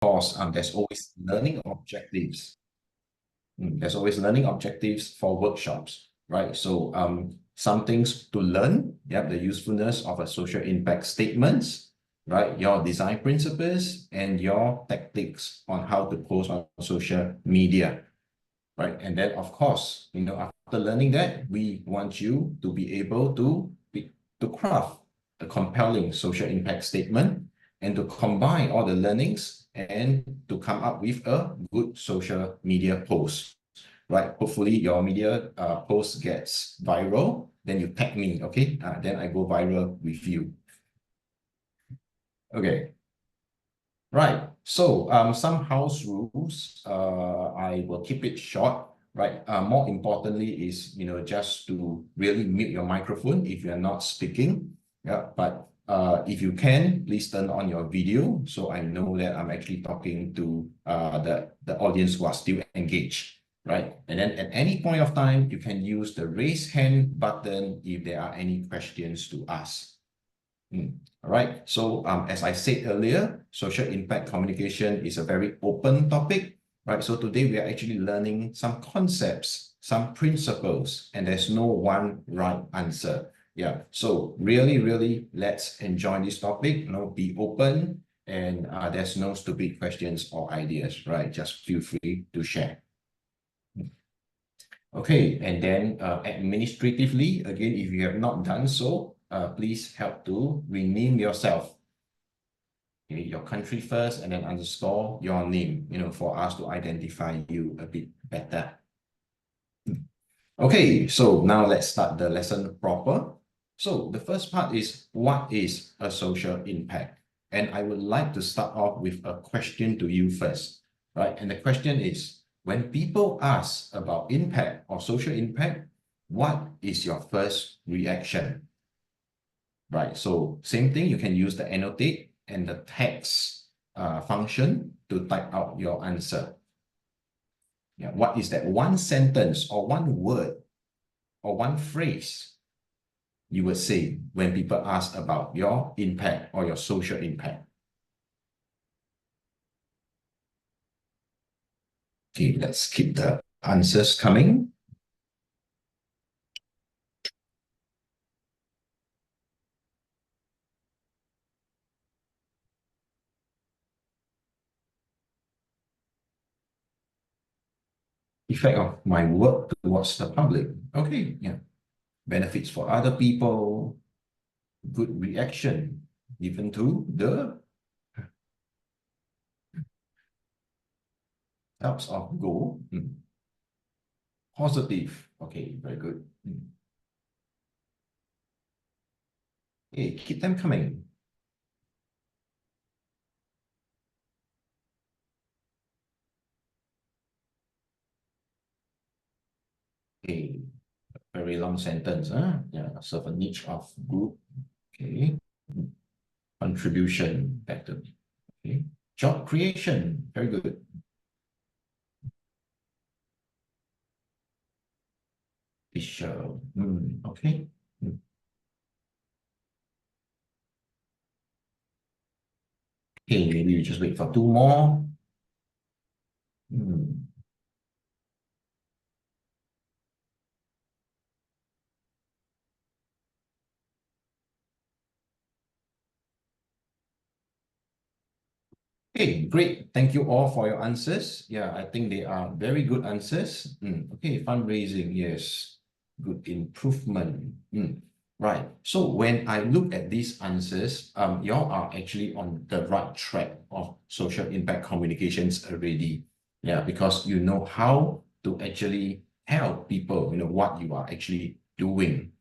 course, there's always learning objectives. There's always learning objectives for workshops, right? So some things to learn, the usefulness of a social impact statements, right? Your design principles and your tactics on how to post on social media, right? And then, of course, after learning that, we want you to be able to craft a compelling social impact statement and to combine all the learnings and to come up with a good social media post, right? Hopefully your media post gets viral, then you tag me, okay? Then I go viral with you. Okay. Right. So some house rules, I will keep it short, right? More importantly is, just to really mute your microphone if you're not speaking. Yeah, but if you can, please turn on your video so I know that I'm actually talking to the audience who are still engaged, right? And then at any point of time, you can use the raise hand button if there are any questions to ask. All right. So as I said earlier, social impact communication is a very open topic, right? So today we are actually learning some concepts, some principles, and there's no one right answer. Yeah. So really, let's enjoy this topic. Be open, and there's no stupid questions or ideas, right? Just feel free to share. Okay, and then administratively, again, if you have not done so, please help to rename yourself. Okay, your country first and then underscore your name, for us to identify you a bit better. Okay, so now let's start the lesson proper. So the first part is, what is a social impact? And I would like to start off with a question to you first, right? And the question is, when people ask about impact or social impact, what is your first reaction? Right, so same thing, you can use the annotate and the text function to type out your answer. Yeah, what is that one sentence or one word or one phrase you would say when people ask about your impact or your social impact? Okay, let's keep the answers coming. Effect of my work towards the public. Okay, yeah. Benefits for other people, good reaction given to the types of goal. Positive. Okay, very good. Okay, keep them coming. Okay, very long sentence, huh? Yeah, serve a niche of group. Okay. Contribution, back to me. Okay. Job creation, very good. Visual, okay. Okay, maybe you just wait for two more. Okay, great. Thank you all for your answers. Yeah, I think they are very good answers. Okay, fundraising, yes. Good improvement. Right. So when I look at these answers, y'all are actually on the right track of social impact communications already. Yeah, because you know how to actually help people, what you are actually doing.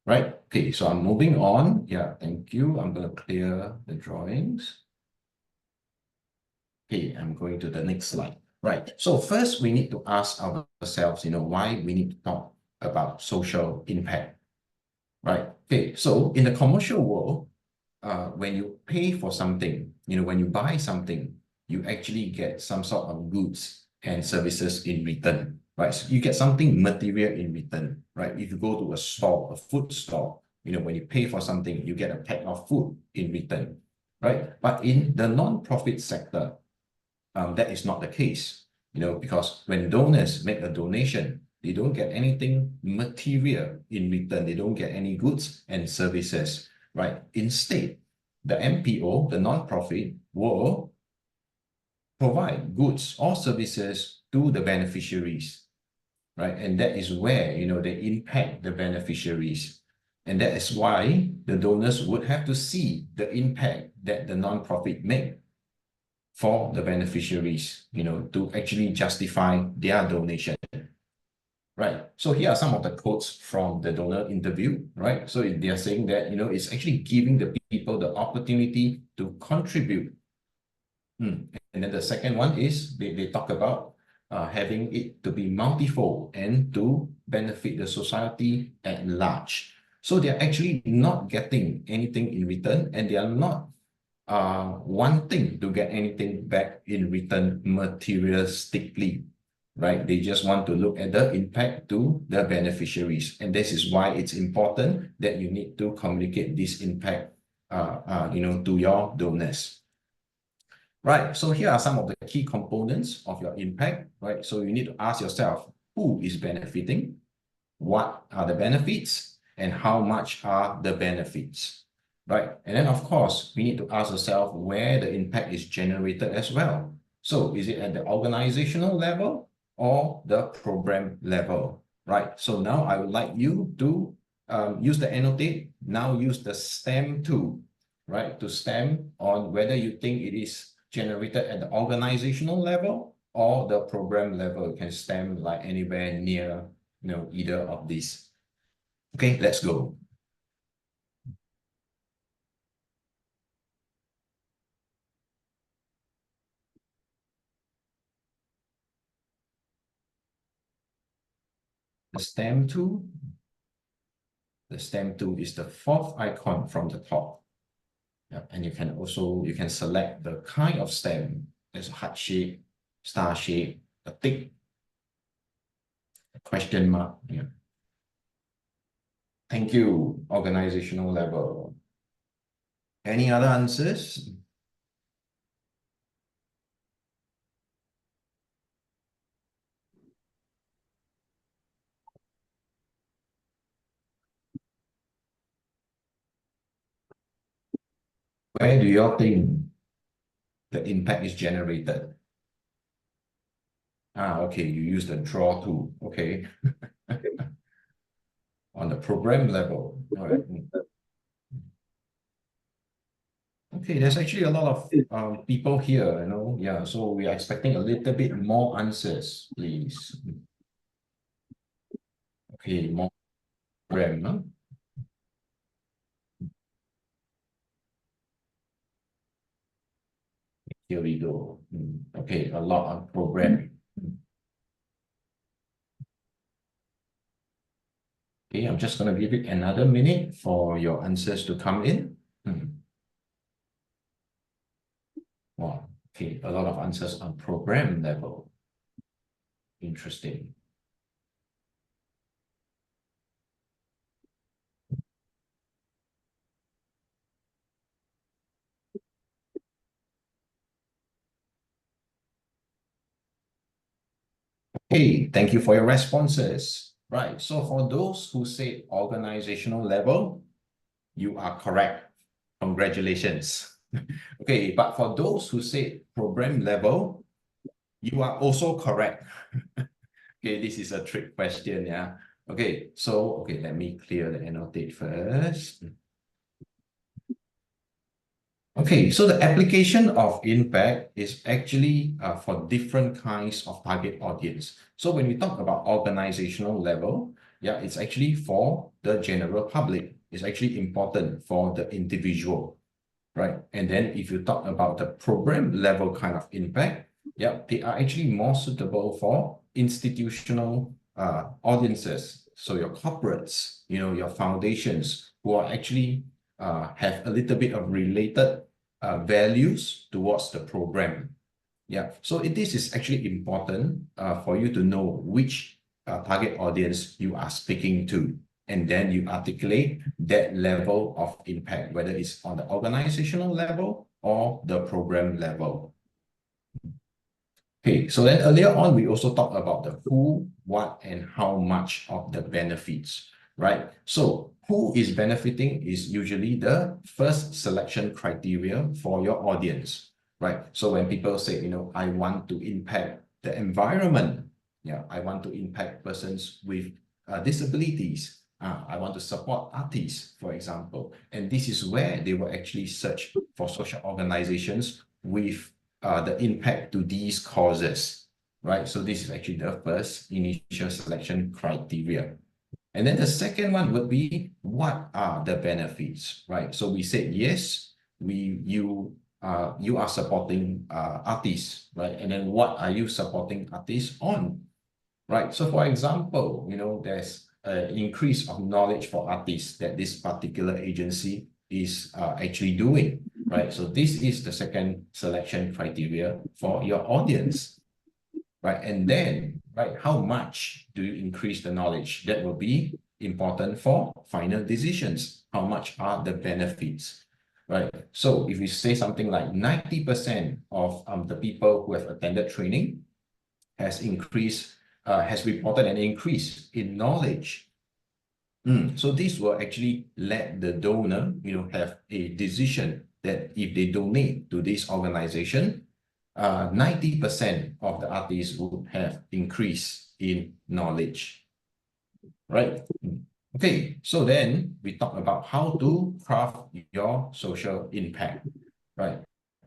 Right. Okay, so I'm moving on. Yeah, thank you. I'm going to clear the drawings. Okay, I'm going to the next slide. Right. So first, we need to ask ourselves, why we need to talk about social impact. Right. Okay. So in the commercial world, when you pay for something, when you buy something, you actually get some sort of goods and services in return. Right. So you get something material in return. Right. If you go to a store, a food store, when you pay for something, you get a pack of food in return. Right. But in the non-profit sector, that is not the case, because when donors make a donation, they don't get anything material in return. They don't get any goods and services, right? Instead, the NPO, the nonprofit, will provide goods or services to the beneficiaries, right? And that is where, they impact the beneficiaries. And that is why the donors would have to see the impact that the nonprofit make for the beneficiaries, to actually justify their donation. Right. So here are some of the quotes from the donor interview, right? So they are saying that, it's actually giving the people the opportunity to contribute. And then the second one is they talk about having it to be multifold and to benefit the society at large. So they're actually not getting anything in return, and they are not wanting to get anything back in return materialistically, right? They just want to look at the impact to the beneficiaries. And this is why it's important that you need to communicate this impact, to your donors. Right, so here are some of the key components of your impact, right? So you need to ask yourself, who is benefiting? What are the benefits? And how much are the benefits? Right, and then of course, we need to ask ourselves where the impact is generated as well. So is it at the organizational level or the program level, right? So now I would like you to use the annotate, now use the stamp tool, right? To stamp on whether you think it is generated at the organizational level or the program level. You can stamp like anywhere near, either of these. Okay, let's go. The stamp tool. The stamp tool is the fourth icon from the top. Yeah, and you can select the kind of stamp. There's a heart shape, star shape, a tick, a question mark. Yeah. Thank you, organizational level. Any other answers? Where do you think the impact is generated? Okay, you use the draw tool. Okay. On the program level. All right. Okay, there's actually a lot of people here, Yeah, so we are expecting a little bit more answers, please. Okay, more program, huh? Here we go. Okay, a lot on programming. Okay, I'm just going to give it another minute for your answers to come in. Wow, okay, a lot of answers on program level. Interesting. Okay, thank you for your responses. Right, so for those who say organizational level, you are correct. Congratulations. Okay, but for those who say program level, you are also correct. Okay, this is a trick question, yeah. Okay, so, let me clear the annotate first. Okay, so the application of impact is actually for different kinds of target audience. So when we talk about organizational level, yeah, it's actually for the general public. It's actually important for the individual, right? And then if you talk about the program level kind of impact, yeah, they are actually more suitable for institutional audiences. So your corporates, your foundations who are actually have a little bit of related values towards the program. Yeah, so this is actually important for you to know which target audience you are speaking to. And then you articulate that level of impact, whether it's on the organizational level or the program level. Okay, so then earlier on, we also talked about the who, what, and how much of the benefits, right? So who is benefiting is usually the first selection criteria for your audience, right? So when people say, I want to impact the environment, I want to impact persons with disabilities, I want to support artists, for example, and this is where they will actually search for social organizations with the impact to these causes, right? So this is actually the first initial selection criteria. And then the second one would be, what are the benefits, right? So we said, yes, you are supporting artists, right? And then what are you supporting artists on, right? So for example, there's an increase of knowledge for artists that this particular agency is actually doing, right? So this is the second selection criteria for your audience, right? And then, right, how much do you increase the knowledge? That will be important for final decisions. How much are the benefits, right? So if we say something like 90% of the people who have attended training has reported an increase in knowledge. So this will actually let the donor, have a decision that if they donate to this organization, 90% of the artists would have increase in knowledge, right? Okay, so then we talk about how to craft your social impact, right?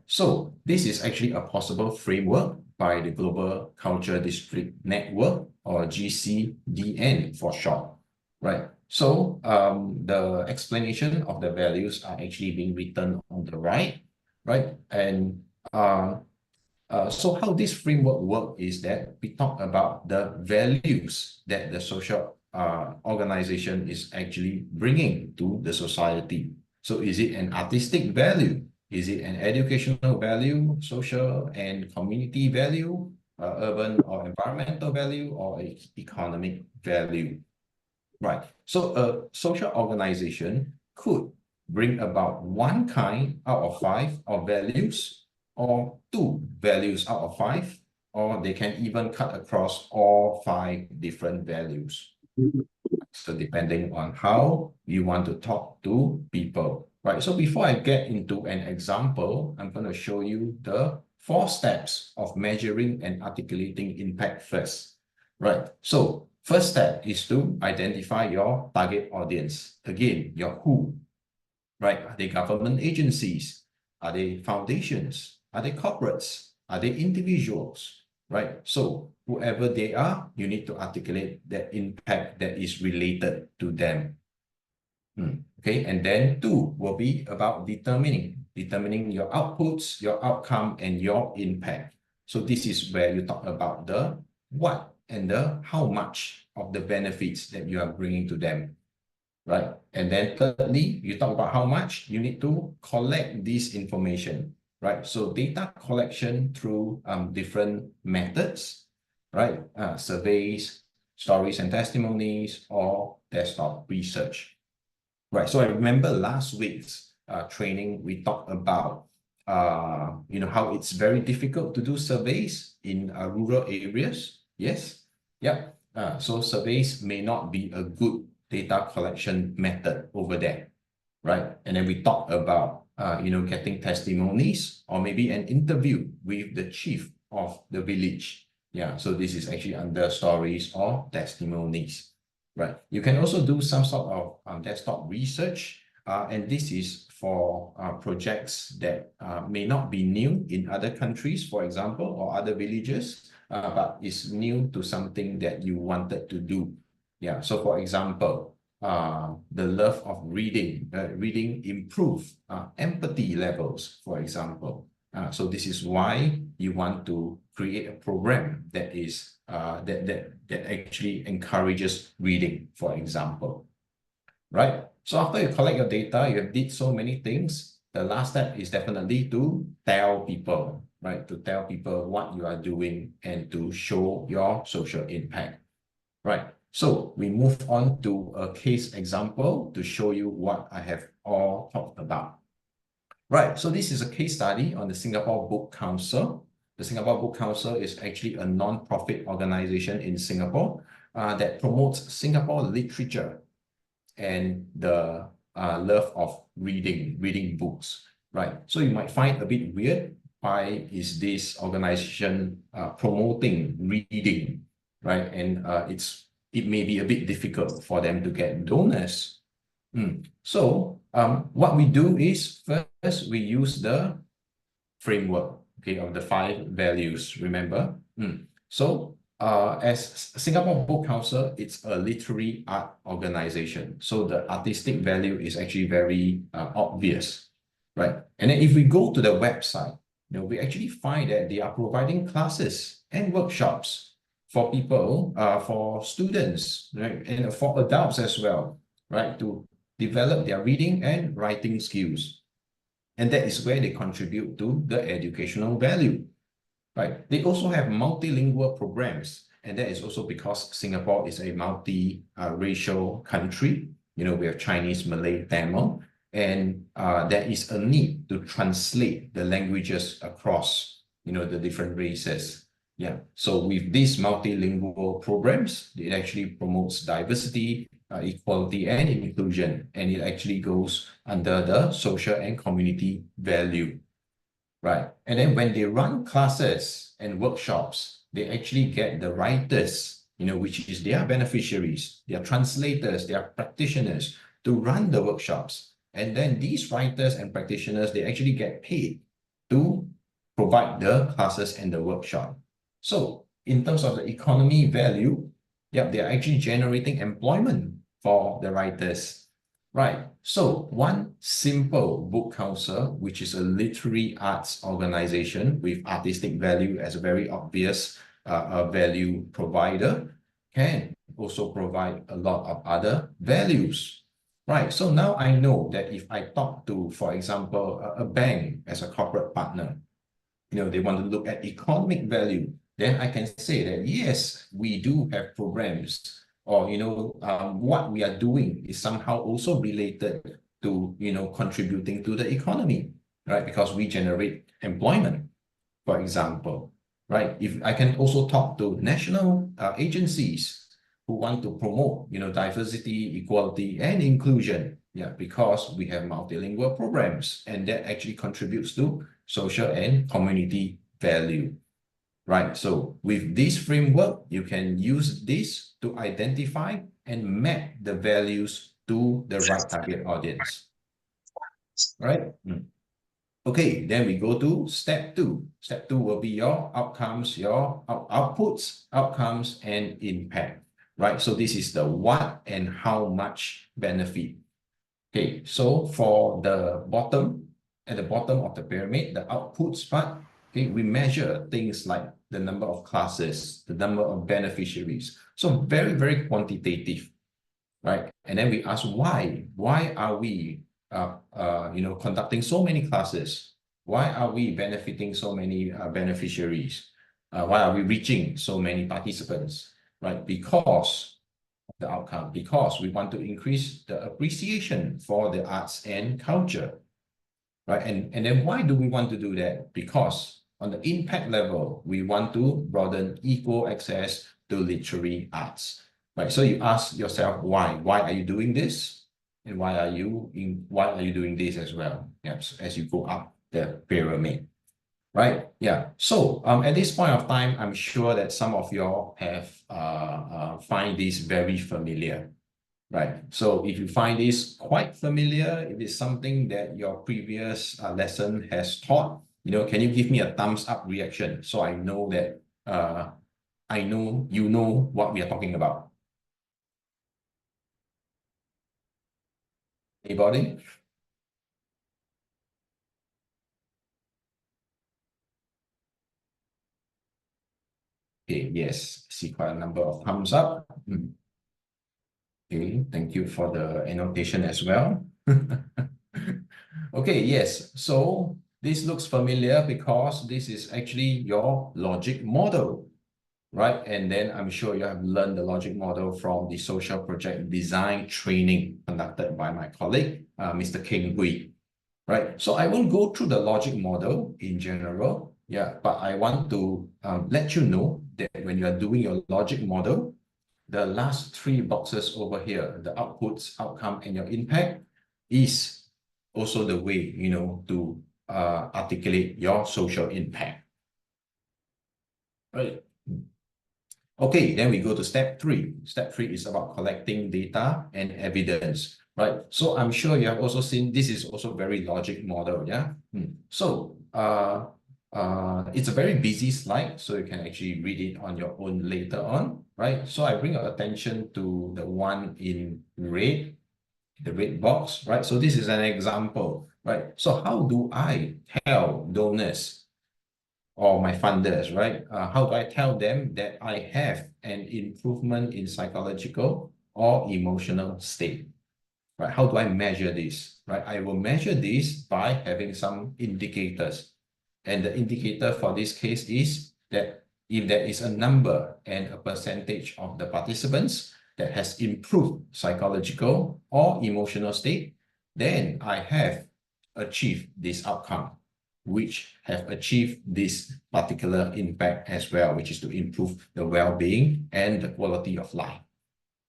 So this is actually a possible framework by the Global Culture District Network, or GCDN for short, right? So the explanation of the values are actually being written on the right? And so how this framework works is that we talk about the values that the social organization is actually bringing to the society. So is it an artistic value? Is it an educational value, social and community value, urban or environmental value, or economic value? Right. So a social organization could bring about one kind out of five of values, or two values out of five, or they can even cut across all five different values. So depending on how you want to talk to people, right? So before I get into an example, I'm going to show you the 4 steps of measuring and articulating impact first, right? So first step is to identify your target audience. Again, your who, right? Are they government agencies? Are they foundations? Are they corporates? Are they individuals? Right? So whoever they are, you need to articulate that impact that is related to them. Okay, and then 2 will be about determining your outputs, your outcome, and your impact. So this is where you talk about the what and the how much of the benefits that you are bringing to them, right? And then thirdly, you talk about how much you need to collect this information, right? So data collection through different methods, right? Surveys, stories and testimonies, or desktop research, right? So I remember last week's training, we talked about how it's very difficult to do surveys in rural areas. Yes, yeah. So surveys may not be a good data collection method over there, right? And then we talked about getting testimonies, or maybe an interview with the chief of the village. Yeah, so this is actually under stories or testimonies, right? You can also do some sort of desktop research, and this is for projects that may not be new in other countries, for example, or other villages, but is new to something that you wanted to do. Yeah, so for example, the love of reading, reading improve empathy levels, for example. So this is why you want to create a program that is that actually encourages reading, for example, right? So after you collect your data, you have did so many things. The last step is definitely to tell people, right? To tell people what you are doing and to show your social impact, right? So we move on to a case example to show you what I have all talked about. Right, so this is a case study on the Singapore Book Council. The Singapore Book Council is actually a non-profit organization in Singapore that promotes Singapore literature and the love of reading books, right? So you might find a bit weird, why is this organization promoting reading, right? And it may be a bit difficult for them to get donors. So what we do is first we use the framework, okay, of the 5 values, remember? So as Singapore Book Council, it's a literary art organization. So the artistic value is actually very obvious, right? And then if we go to the website, we actually find that they are providing classes and workshops for people, for students, right? And for adults as well, right? To develop their reading and writing skills. And that is where they contribute to the educational value, right? They also have multilingual programs, and that is also because Singapore is a multi-racial country. We have Chinese, Malay, Tamil, and there is a need to translate the languages across, the different races. Yeah. So with these multilingual programs, it actually promotes diversity, equality, and inclusion, and it actually goes under the social and community value, right? And then when they run classes and workshops, they actually get the writers, which is their beneficiaries, their translators, their practitioners to run the workshops. And then these writers and practitioners, they actually get paid to provide the classes and the workshop. So in terms of the economy value, they're actually generating employment for the writers, right? So one simple book council, which is a literary arts organization with artistic value as a very obvious value provider, can also provide a lot of other values, right? So now I know that if I talk to, for example, a bank as a corporate partner, they want to look at economic value, then I can say that, yes, we do have programs, or, what we are doing is somehow also related to, contributing to the economy, right? Because we generate employment, for example, right? If I can also talk to national agencies who want to promote, diversity, equality, and inclusion, because we have multilingual programs, and that actually contributes to social and community value, right? So with this framework, you can use this to identify and map the values to the right target audience, right? Okay, then we go to step 2. Step 2 will be your outcomes, your outputs, outcomes, and impact, right? So this is the what and how much benefit. Okay, so for the bottom, at the bottom of the pyramid, the outputs part, okay, we measure things like the number of classes, the number of beneficiaries. So very, very quantitative, right? And then we ask why? Why are we conducting so many classes? Why are we benefiting so many beneficiaries? Why are we reaching so many participants, right? Because the outcome, because we want to increase the appreciation for the arts and culture, right? And then why do we want to do that? Because on the impact level, we want to broaden equal access to literary arts, right? So you ask yourself, why? Why are you doing this? And why are you doing this as well? Yes, as you go up the pyramid, right? Yeah. So at this point of time, I'm sure that some of y'all have find this very familiar, right? So if you find this quite familiar, if it's something that your previous lesson has taught, can you give me a thumbs up reaction so I know that I know you know what we are talking about? Anybody? Okay, yes, see quite a number of thumbs up. Okay, thank you for the annotation as well. Okay, yes, so this looks familiar because this is actually your logic model, right? And then I'm sure you have learned the logic model from the social project design training conducted by my colleague, Mr. Keng Hui, right? So I won't go through the logic model in general, Yeah, but I want to let you know that when you are doing your logic model, the last three boxes over here, the outputs, outcome, and your impact is also the way, you know, to articulate your social impact. Right. Okay, then we go to step three. Step three is about collecting data and evidence, right? So I'm sure you have also seen this is also very logic model, yeah? So it's a very busy slide, so you can actually read it on your own later on, right? So I bring your attention to the one in red, the red box, right? So this is an example, right? So how do I tell donors or my funders, right? How do I tell them that I have an improvement in psychological or emotional state, right? How do I measure this, right? I will measure this by having some indicators. And the indicator for this case is that if there is a number and a percentage of the participants that has improved psychological or emotional state, then I have achieved this outcome, which have achieved this particular impact as well, which is to improve the well-being and the quality of life.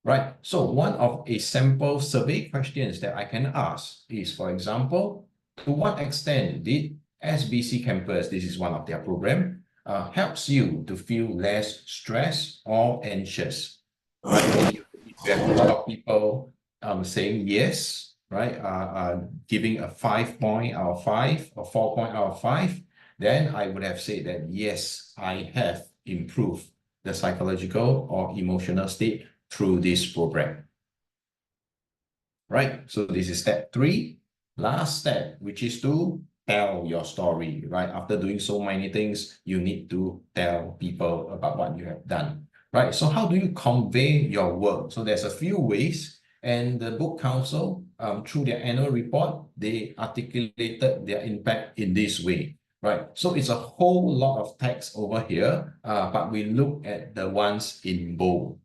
Right. So one of a sample survey questions that I can ask is, for example, to what extent did SBC Campus, this is one of their program, helps you to feel less stressed or anxious? Right. If you have a lot of people saying yes, right, giving a 5 point out of 5 or 4 point out of 5, then I would have said that yes, I have improved the psychological or emotional state through this program. Right? So this is step three. Last step, which is to tell your story, right? After doing so many things, you need to tell people about what you have done, right? So how do you convey your work? So there's a few ways, and the Book Council, through their annual report, they articulated their impact in this way, right? So it's a whole lot of text over here, but we look at the ones in bold.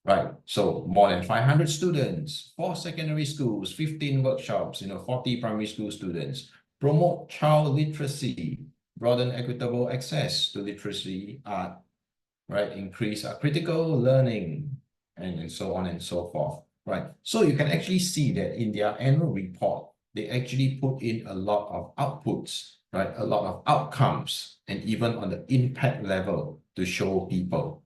Right. So more than 500 students, 4 secondary schools, 15 workshops, 40 primary school students, promote child literacy, broaden equitable access to literacy art, right? Increase critical learning, and so on and so forth, right? So you can actually see that in their annual report, they actually put in a lot of outputs, right? A lot of outcomes, and even on the impact level to show people.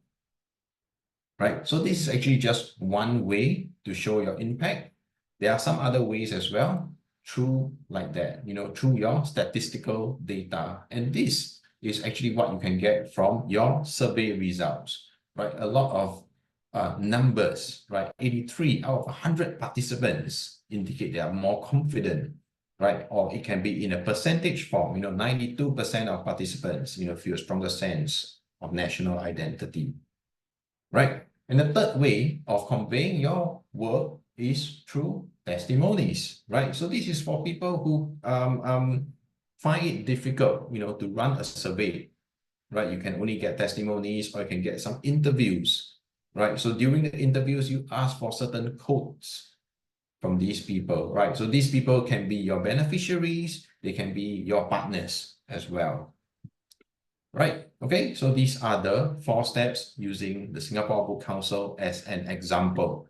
Right? So this is actually just one way to show your impact. There are some other ways as well, through like that, through your statistical data. And this is actually what you can get from your survey results, right? A lot of numbers, right? 83 out of 100 participants indicate they are more confident, right? Or it can be in a percentage form, 92% of participants, feel a stronger sense of national identity, right? And the third way of conveying your work is through testimonies, right? So this is for people who find it difficult, to run a survey, right? You can only get testimonies or you can get some interviews, right? So during the interviews, you ask for certain codes from these people, right? So these people can be your beneficiaries, they can be your partners as well. Right. Okay. So these are the 4 steps using the Singapore Book Council as an example.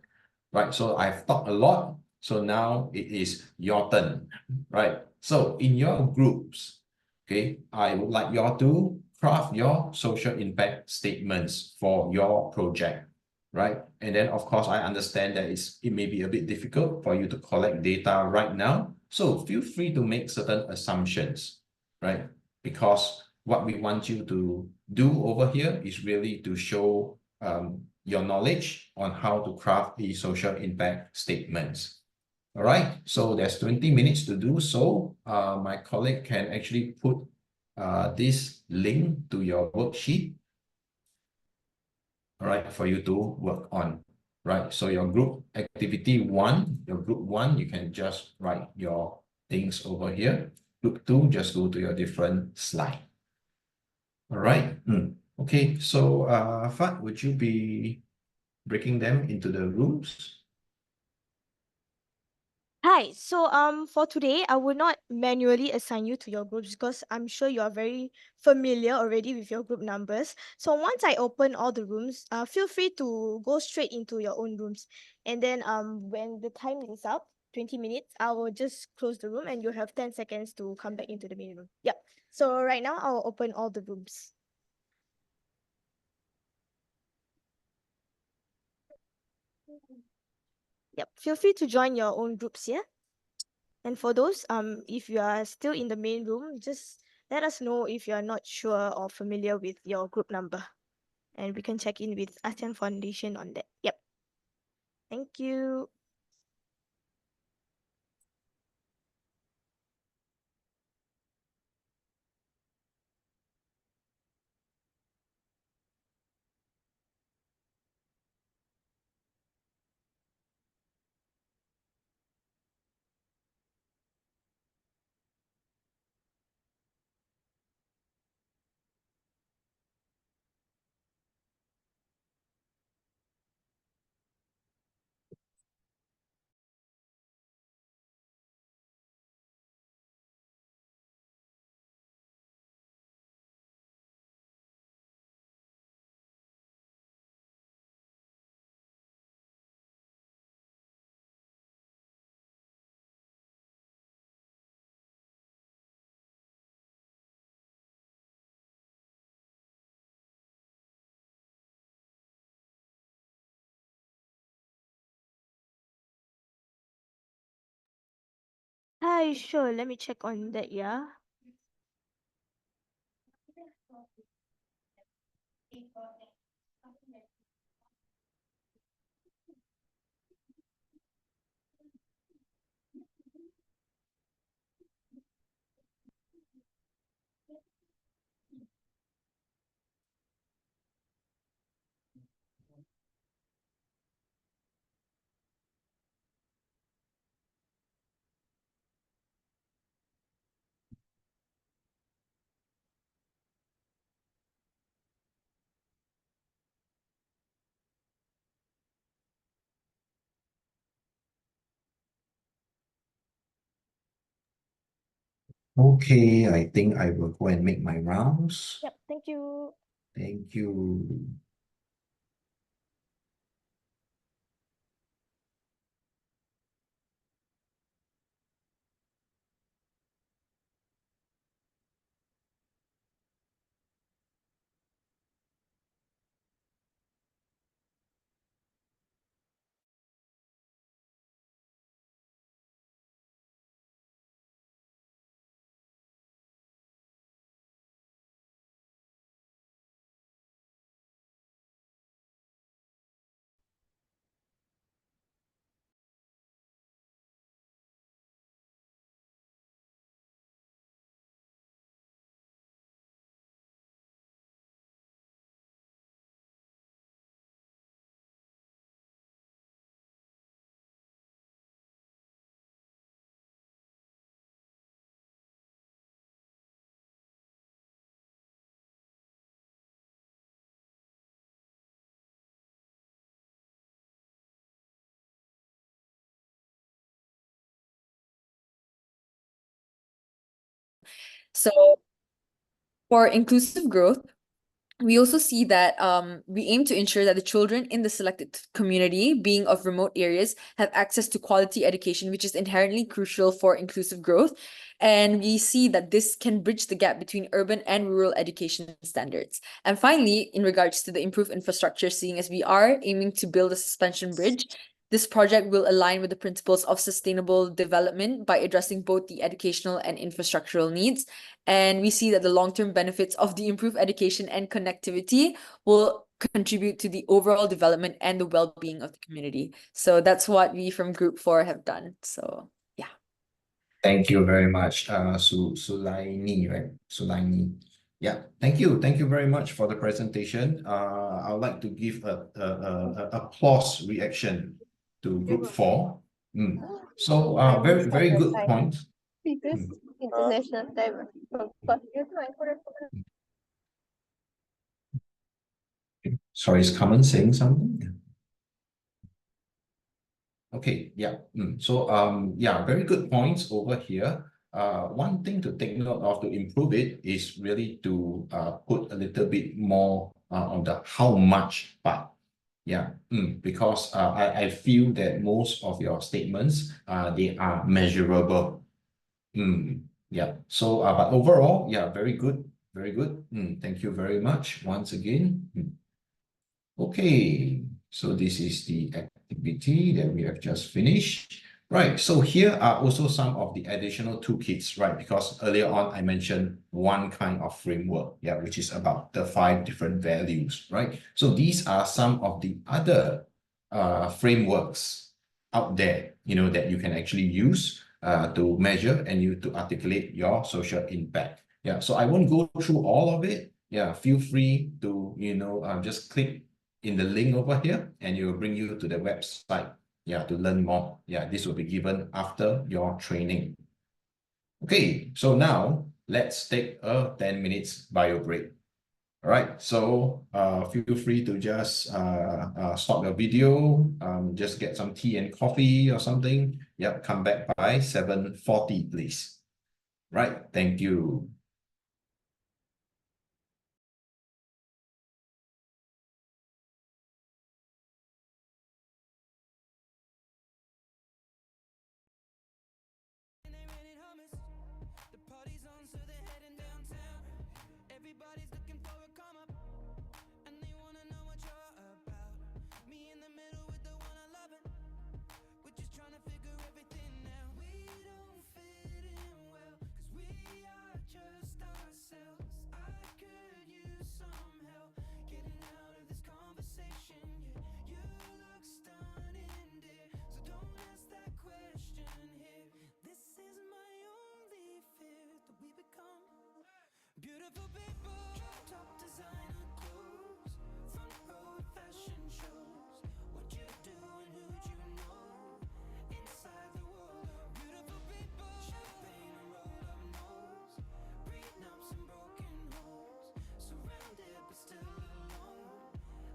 Right. So I've talked a lot. So now it is your turn. Right. So in your groups, okay, I would like you all to craft your social impact statements for your project. Right. And then, of course, I understand that it may be a bit difficult for you to collect data right now. So feel free to make certain assumptions. Right. Because what we want you to do over here is really to show your knowledge on how to craft the social impact statements. All right, so there's 20 minutes to do so. My colleague can actually put this link to your worksheet, all right, for you to work on. Right, so your group activity 1, your group 1, you can just write your things over here. Group 2, just go to your different slide. All right. Okay. So, Fat, would you be breaking them into the rooms? Hi. So for today, I will not manually assign you to your groups because I'm sure you are very familiar already with your group numbers. So once I open all the rooms, feel free to go straight into your own rooms. And then when the time is up, 20 minutes, I will just close the room and you have 10 seconds to come back into the main room. Yep. So right now I'll open all the rooms. Yep. Feel free to join your own groups here. And for those, if you are still in the main room, just let us know if you are not sure or familiar with your group number. And we can check in with ASEAN Foundation on that. Yep. Thank you. Hi, sure. Let me check on that, yeah. Okay, I think I will go and make my rounds. Yep. Thank you. Thank you. So for inclusive growth, we also see that we aim to ensure that the children in the selected community, being of remote areas, have access to quality education, which is inherently crucial for inclusive growth. And we see that this can bridge the gap between urban and rural education standards. And finally, in regards to the improved infrastructure, seeing as we are aiming to build a suspension bridge, this project will align with the principles of sustainable development by addressing both the educational and infrastructural needs. And we see that the long-term benefits of the improved education and connectivity will contribute to the overall development and the well-being of the community. So that's what we from Group 4 have done. So yeah. Thank you very much, Sulaini, right? Sulaini. Yeah, thank you. Thank you very much for the presentation. I would like to give a applause reaction to Group 4. So, very good point. International time. Sorry, is Carmen saying something? Okay, yeah. So yeah, very good points over here. One thing to take note of to improve it is really to put a little bit more on the how much part. Yeah, because I feel that most of your statements they are measurable. Yeah. So but overall, yeah, very good, very good. Thank you very much once again. Okay, so this is the activity that we have just finished. Right, so here are also some of the additional toolkits, right? Because earlier on I mentioned one kind of framework, yeah, which is about the 5 different values, right? So these are some of the other frameworks out there, that you can actually use to measure and to articulate your social impact. Yeah, so I won't go through all of it. Yeah, feel free to, just click in the link over here and it will bring you to the website, yeah, to learn more. Yeah, this will be given after your training. Okay, so now let's take a 10 minutes bio break. All right, so feel free to just stop your video, just get some tea and coffee or something. Yep, come back by 7:40, please. Right, thank you. Everybody's looking for a come up, and they wanna know what you're about. Me in the middle with the one I love it. We're just trying to figure everything out. We don't fit in well, cause we are just ourselves. I could use some help getting out of this conversation. Yeah, you look stunning, dear, so don't ask that question here. This is my only fear, that we become beautiful people. Top designer clothes, front row at fashion shows. What you do and who'd you know? Inside the world of beautiful people. Champagne and roll up nose, prenups and broken homes. Surrounded but still alone.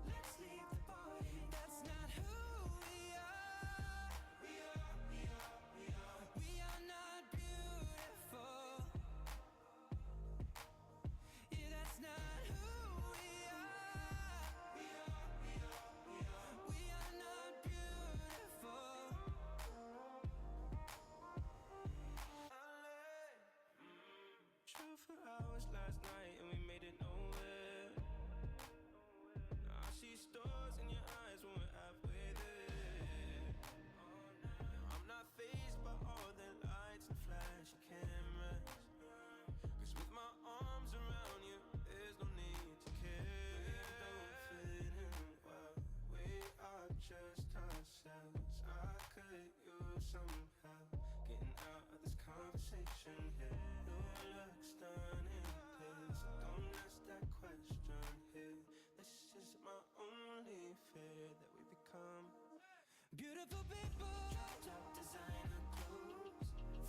Let's leave the party. That's not who we are. We are not beautiful. Yeah, that's not who we are. We are not beautiful. True for hours last night and we made it nowhere. I see stars in your eyes when we're halfway there. I'm not fazed by all the lights and flashy cameras. Cause with my arms around you, there's no need to care. We don't fit in well, we are just ourselves. I could use some help getting out of this conversation here. You look stunning, please, so don't ask that question here. This is my only fear, that we become beautiful people. Top designer clothes,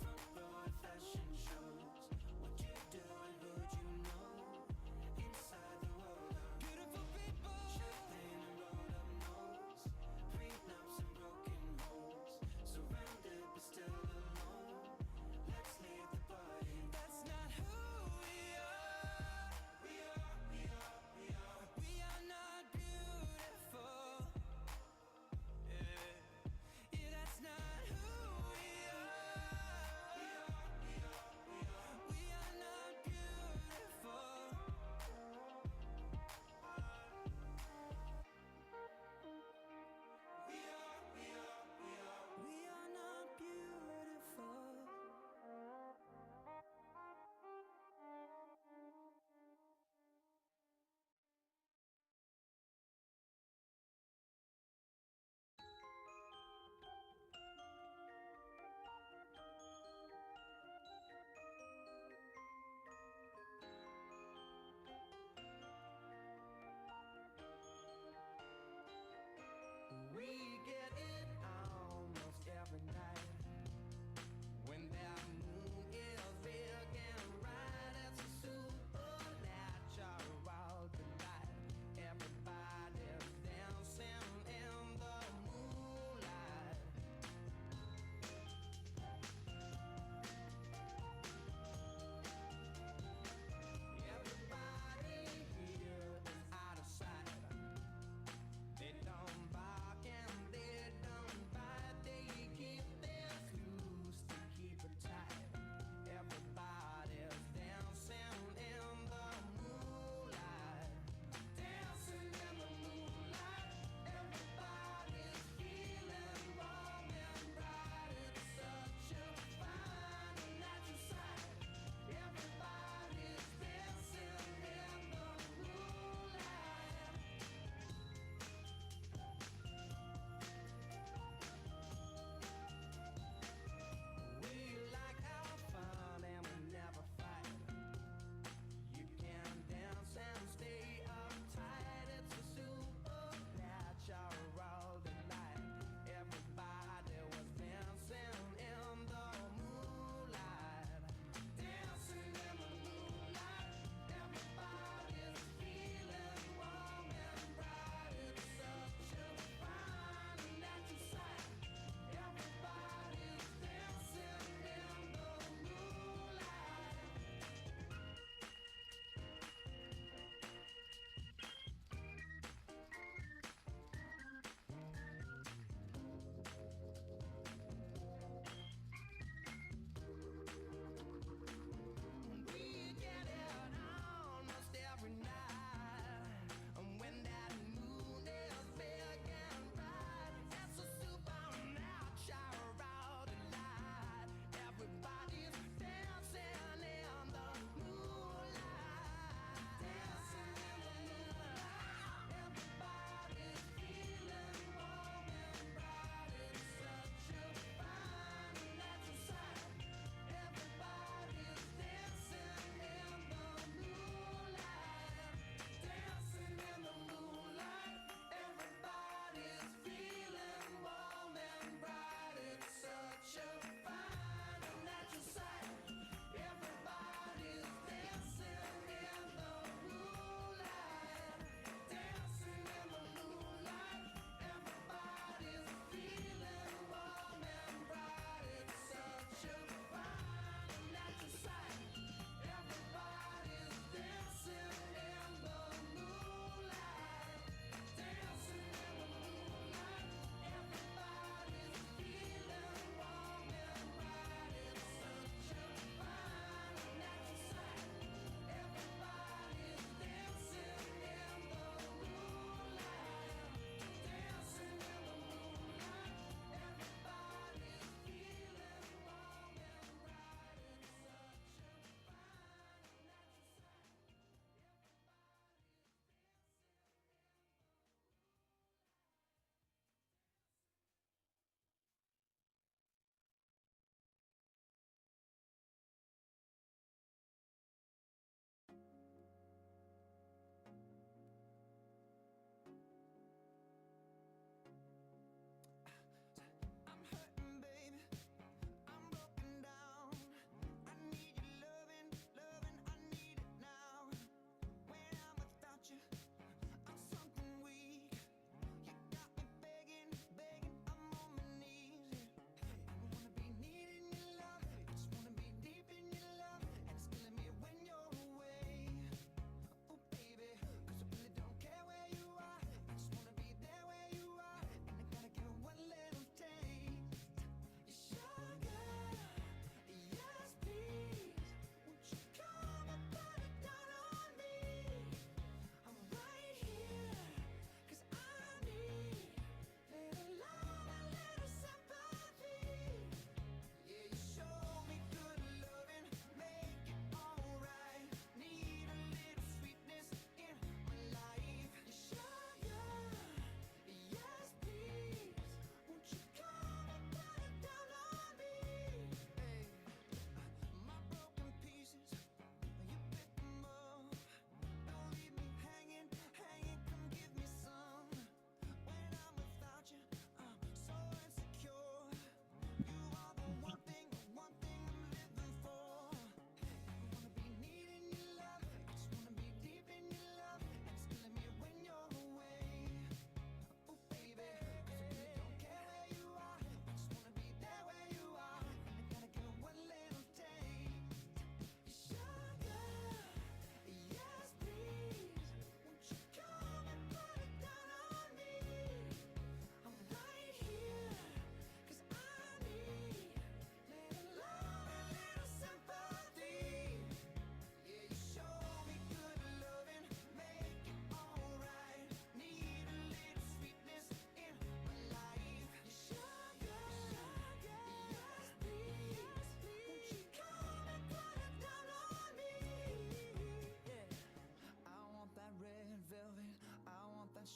front row at fashion shows. What you do and who'd you know? Inside the world of beautiful people. Champagne and roll up nose, prenups and broken homes. Surrounded but still alone. Let's leave the party. That's not who we are. We are not beautiful. Yeah, that's not who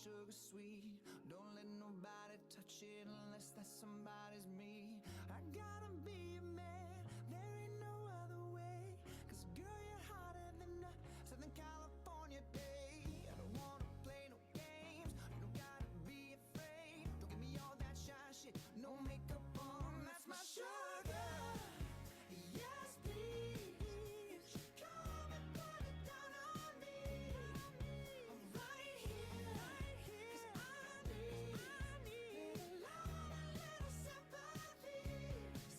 sugar sweet. Don't let nobody touch it unless that somebody's me. I gotta be a man, there ain't no other way. 'Cause girl, you're hotter than a Southern California day. I don't wanna play no games, you don't gotta be afraid. Don't give me all that shy shit, no makeup on, that's my sugar. Yes, please, come and put it down on me. I'm right here, 'cause I need a little love, a little sympathy.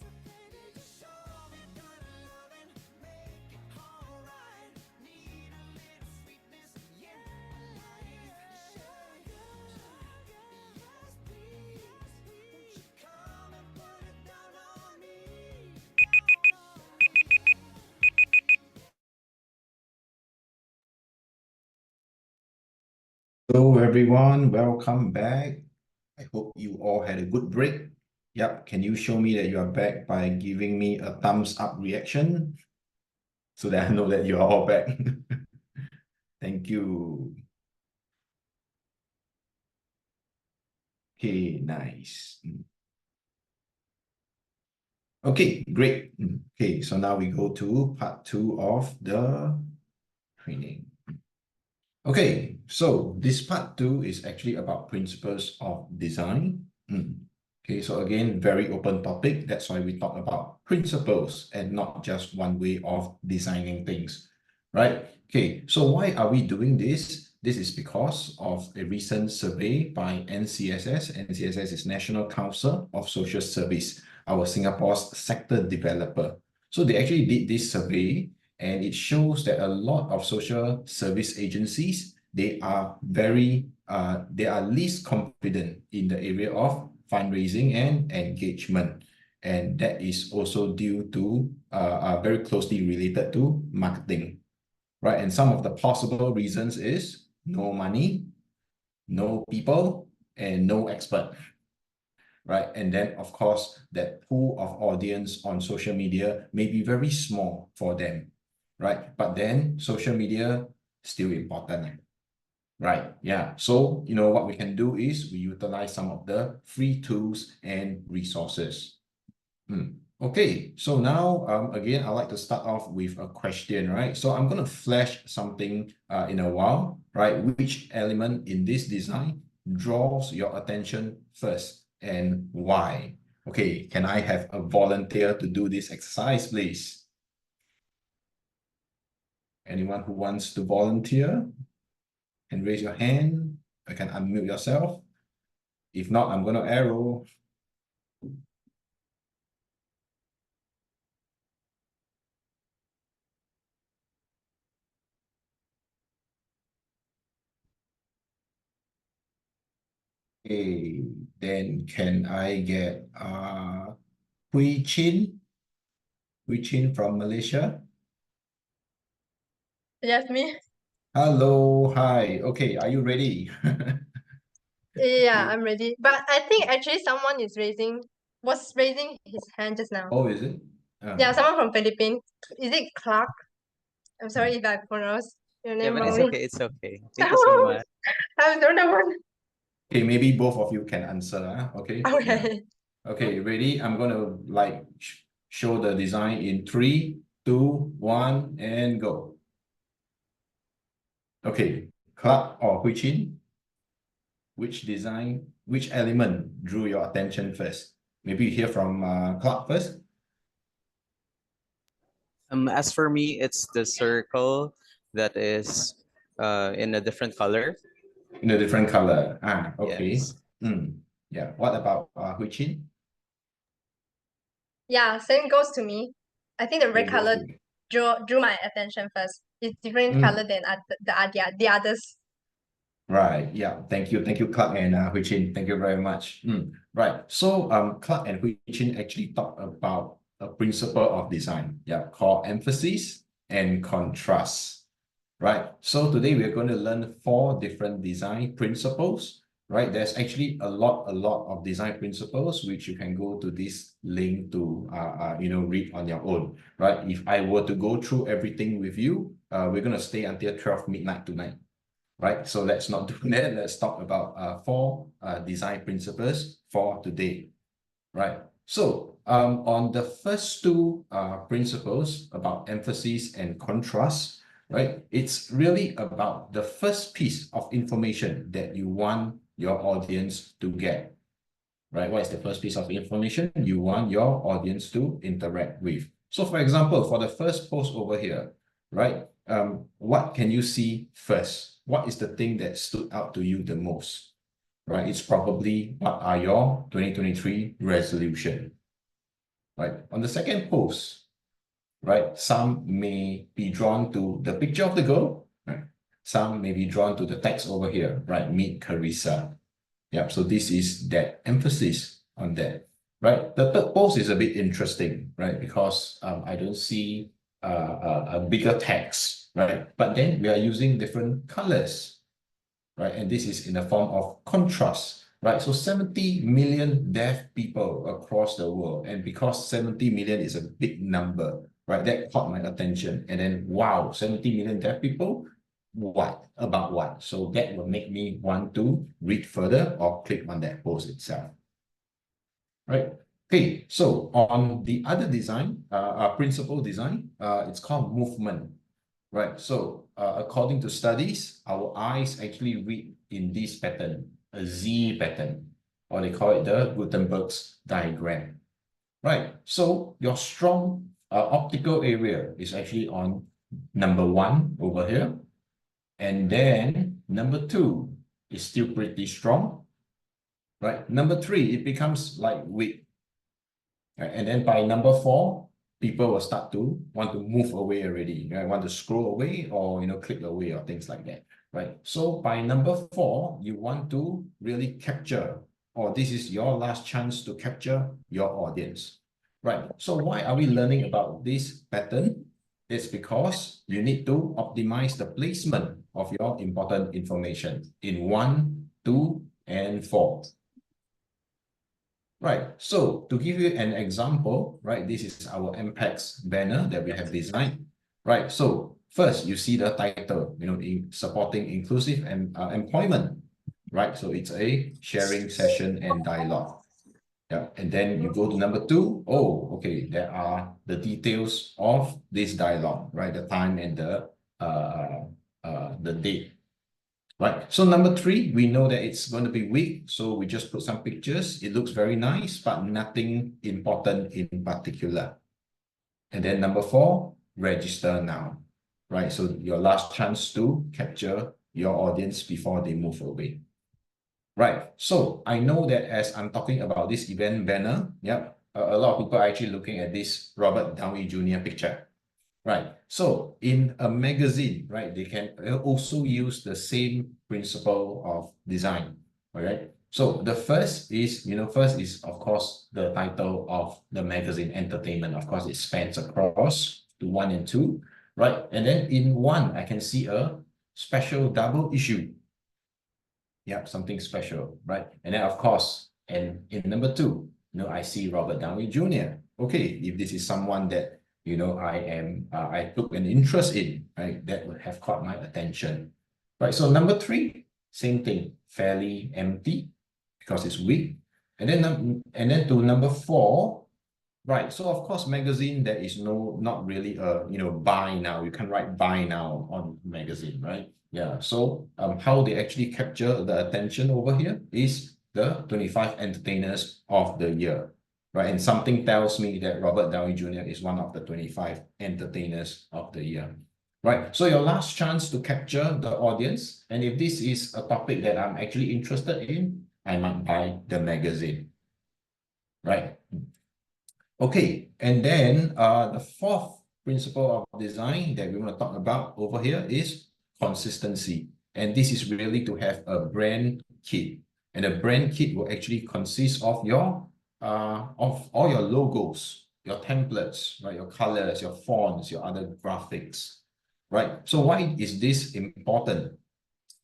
So baby, just show me good loving, make it alright. Need a little sweetness, yeah, life. Sugar, yes, please, won't you come and put it down on me? Hello, everyone. Welcome back. I hope you all had a good break. Yep. Can you show me that you are back by giving me a thumbs up reaction so that I know that you are all back? Thank you. Okay, nice. Okay, great. Okay, so now we go to part 2 of the training. Okay, so this part 2 is actually about principles of design. Okay, so again, very open topic. That's why we talk about principles and not just one way of designing things, right? Okay, so why are we doing this? This is because of a recent survey by NCSS. NCSS is National Council of Social Service, our Singapore's sector developer. So they actually did this survey, and it shows that a lot of social service agencies, they are least confident in the area of fundraising and engagement. And that is also due to very closely related to marketing, right? And some of the possible reasons is no money, no people, and no expert, right? And then, of course, that pool of audience on social media may be very small for them, right? But then social media still important, right? Yeah. So, what we can do is we utilize some of the free tools and resources. Okay, so now, again, I'd like to start off with a question, right? So I'm going to flash something in a while, right? Which element in this design draws your attention first and why? Okay, can I have a volunteer to do this exercise, please? Anyone who wants to volunteer can raise your hand. You can unmute yourself. If not, I'm going to arrow. Okay, then can I get Hui Chin? Hui Chin from Malaysia. Yes, me. Hello, hi. Okay, are you ready? Yeah, I'm ready. But I think actually someone was raising his hand just now. Oh, is it? Yeah, someone from Philippines. Is it Clark? I'm sorry if I pronounce your Yeah, name but it's wrongly. okay. It's okay. Thank you so much. I'm the one. Okay, maybe both of you can answer. Okay. Yeah. Okay. Okay, ready? I'm gonna show the design in 3, 2, 1, and go. Okay, Clark or Hui Chin, which element drew your attention first? Maybe you hear from Clark first. As for me, it's the circle that is in a different color. In a different color. Okay. Yes. Yeah. What about Hui Chin? Yeah, same goes to me. I think the red Same goes color to me. drew my attention first. It's different color than the others. Right. Yeah. Thank you, Clark and Hui Chin. Thank you very much. Right. So Clark and Hui Chin actually talk about a principle of design, called emphasis and contrast. Right. So today we're going to learn 4 different design principles. Right. There's actually a lot of design principles which you can go to this link to read on your own. Right. If I were to go through everything with you, we're going to stay until 12 midnight tonight. right? So let's not do that. Let's talk about four design principles for today, right? So on the first two principles about emphasis and contrast, right? It's really about the first piece of information that you want your audience to get, right? What is the first piece of information you want your audience to interact with? So for example, for the first post over here, right? What can you see first? What is the thing that stood out to you the most? Right? It's probably what are your 2023 resolution, right? On the second post, right? Some may be drawn to the picture of the girl, right? Some may be drawn to the text over here, right? Meet Carissa. Yep, so this is that emphasis on that, right? The third post is a bit interesting, right? Because I don't see a bigger text, right? But then we are using different colors, right? And this is in the form of contrast, right? So 70 million deaf people across the world. And because 70 million is a big number, right? That caught my attention. And then, wow, 70 million deaf people? What? About what? So that will make me want to read further or click on that post itself, right? Okay, so on the other design, principle design, it's called movement, right? So according to studies, our eyes actually read in this pattern, a Z pattern, or they call it the Gutenberg's diagram, right? So your strong optical area is actually on number 1 over here. And then number 2 is still pretty strong, right? Number 3, it becomes like weak. Right? And then by number 4, people will start to want to move away already, right? Want to scroll away or, click away or things like that, right? So by number 4, you want to really capture, or this is your last chance to capture your audience, right? So why are we learning about this pattern? It's because you need to optimize the placement of your important information in 1, 2, and 4. Right, so to give you an example, right, this is our MPEX banner that we have designed, right? So first, you see the title, supporting inclusive and employment, right? So it's a sharing session and dialogue. Yeah, and then you go to number 2. Oh, okay, there are the details of this dialogue, right? The time and the date. Right, so number 3, we know that it's going to be weak, so we just put some pictures. It looks very nice, but nothing important in particular. And then number 4, register now, right? So your last chance to capture your audience before they move away. Right, so I know that as I'm talking about this event banner, a lot of people are actually looking at this Robert Downey Jr. picture. Right. So in a magazine, right, they can also use the same principle of design. All right. So the first is, of course, the title of the magazine, entertainment. Of course, it spans across to 1 and 2, right? And then in 1, I can see a special double issue. Yeah, something special, right? And then of course, and in number 2, I see Robert Downey Jr. Okay, if this is someone that I took an interest in, right? That would have caught my attention, right? So number 3, same thing, fairly empty because it's weak. And then to number 4, right? So of course, magazine, there is not really a, buy now. You can write buy now on magazine, right? Yeah. So how they actually capture the attention over here is the 25 entertainers of the year. Right, and something tells me that Robert Downey Jr. is one of the 25 entertainers of the year. Right, so your last chance to capture the audience, and if this is a topic that I'm actually interested in, I might buy the magazine. Right. Okay, and then the 4th principle of design that we want to talk about over here is consistency. And this is really to have a brand kit. And a brand kit will actually consist of of all your logos, your templates, right? Your colors, your fonts, your other graphics, right? So why is this important?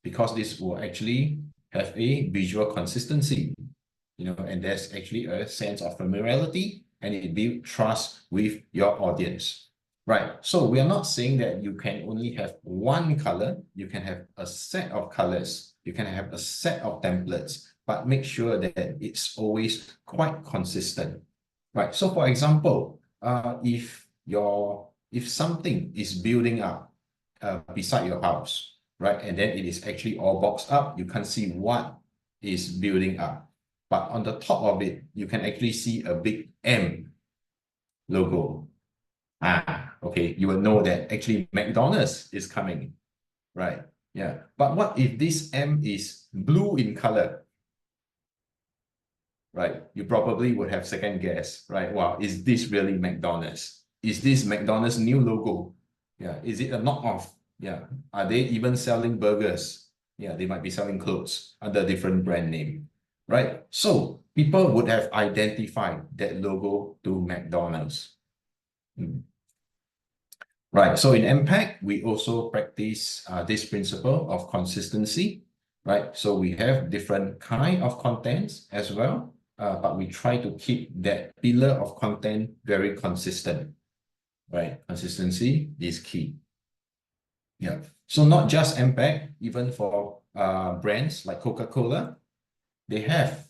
Because this will actually have a visual consistency, and there's actually a sense of familiarity, and it builds trust with your audience, Right. So we are not saying that you can only have one color. You can have a set of colors. You can have a set of templates, but make sure that it's always quite consistent. Right. So for example, if something is building up beside your house, right, and then it is actually all boxed up, you can't see what is building up. But on the top of it, you can actually see a big M logo. Okay, you will know that actually McDonald's is coming, right? Yeah, but what if this M is blue in color? Right, you probably would have second guess, right? Wow, is this really McDonald's? Is this McDonald's new logo? Yeah, is it a knockoff? Yeah, are they even selling burgers? Yeah, they might be selling clothes under a different brand name, right? So people would have identified that logo to McDonald's. Right, so in MPAC, we also practice this principle of consistency, right? So we have different kind of contents as well, but we try to keep that pillar of content very consistent, right? Consistency is key. Yeah, so not just MPAC, even for brands like Coca-Cola, they have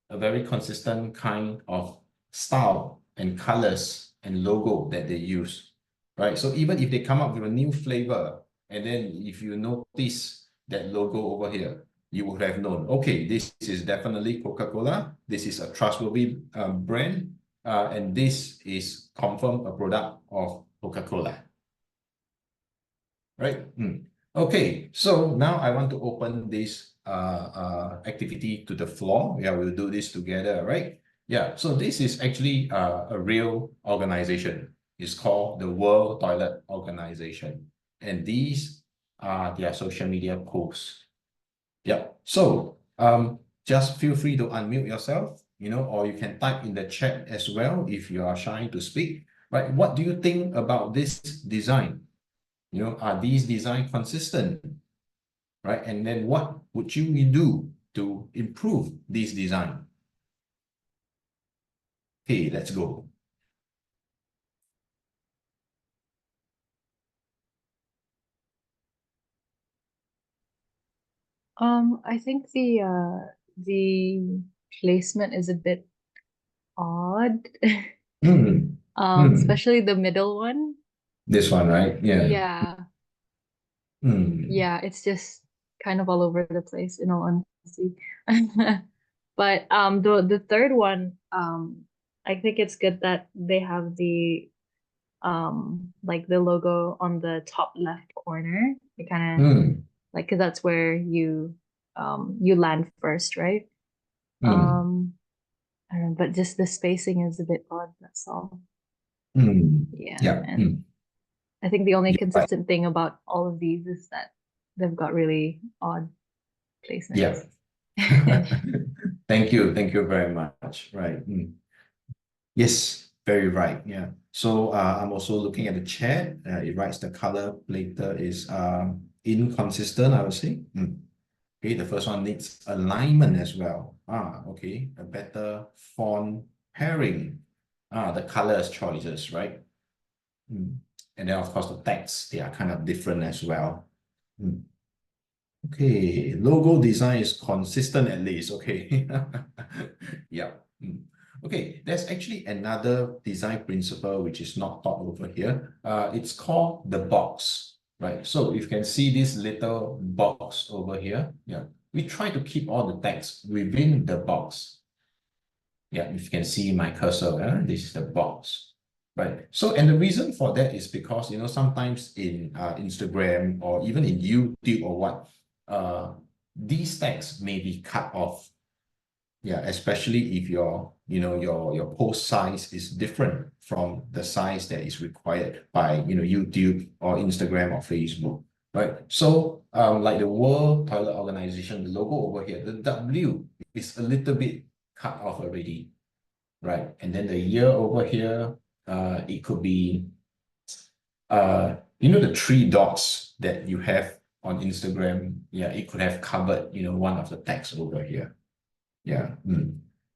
a very consistent kind of style and colors and logo that they use. Right, so even if they come up with a new flavor, and then if you notice that logo over here, you would have known, okay, this is definitely Coca-Cola. This is a trustworthy brand, and this is confirmed a product of Coca-Cola. Right? Okay, so now I want to open this activity to the floor. Yeah, we'll do this together, right? Yeah, so this is actually a real organization. It's called the World Toilet Organization. And these are their social media posts. Yeah. So just feel free to unmute yourself, or you can type in the chat as well if you are shy to speak. Right? What do you think about this design? Are these designs consistent? Right? And then what would you do to improve this design? Okay, let's go. I think the placement is a bit odd. Especially the middle one. This one, right? Yeah. Yeah. Yeah, it's just kind of all over the place, in all honesty. But the third one, I think it's good that they have the like the logo on the top left corner. It kind of like, because that's where you land first, right? I don't know, but just the spacing is a bit odd, that's all. Yeah. And I think the only consistent thing about all of these is that they've got really odd placements. Yeah. Thank you very much. Right. Yes, very right. Yeah. So I'm also looking at the chat. It writes the color platter is inconsistent, I would say. Okay, the first one needs alignment as well. Okay, a better font pairing. The colors choices, right? And then of course the text, they are kind of different as well. Okay, logo design is consistent at least. Okay. Yeah. Okay, there's actually another design principle which is not taught over here. It's called the box, right? So you can see this little box over here. Yeah, we try to keep all the text within the box. Yeah, if you can see my cursor, this is the box. Right. So, and the reason for that is because, sometimes in Instagram or even in YouTube or what, these texts may be cut off. Yeah, especially if your post size is different from the size that is required by, YouTube or Instagram or Facebook. Right. So, like the World Toilet Organization, the logo over here, the W is a little bit cut off already. Right. And then the year over here, it could be, the 3 dots that you have on Instagram. Yeah, it could have covered, one of the text over here. Yeah.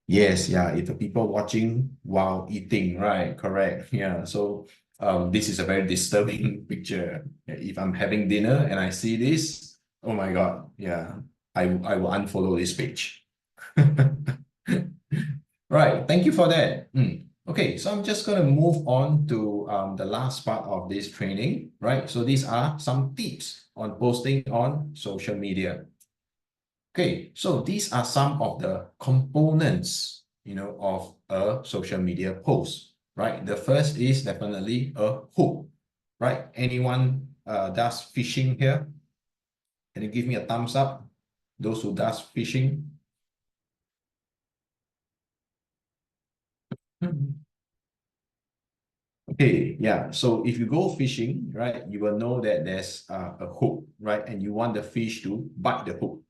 Yes. Yeah. If the people watching while eating, right? Correct. Yeah. So this is a very disturbing picture. If I'm having dinner and I see this, oh my God, yeah, I will unfollow this page. Right, thank you for that. Okay, so I'm just going to move on to the last part of this training, right? So these are some tips on posting on social media. Okay, so these are some of the components, of a social media post, right? The first is definitely a hook, right? Anyone does fishing here? Can you give me a thumbs up? Those who does fishing? Okay, yeah. So if you go fishing, right, you will know that there's a hook, right? And you want the fish to bite the hook,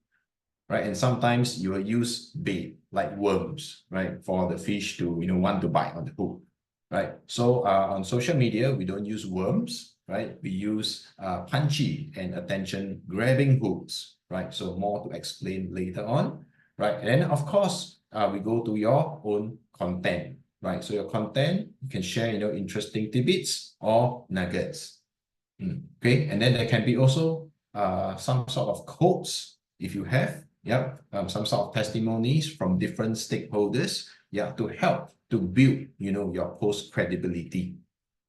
right? And sometimes you will use bait like worms, right, for the fish to, want to bite on the hook, right? So on social media, we don't use worms, right? We use punchy and attention-grabbing hooks, right? So more to explain later on, right? And of course, we go to your own content, right? So your content, you can share, interesting tidbits or nuggets. Okay, and then there can be also some sort of quotes if you have, some sort of testimonies from different stakeholders, to help to build, your post credibility,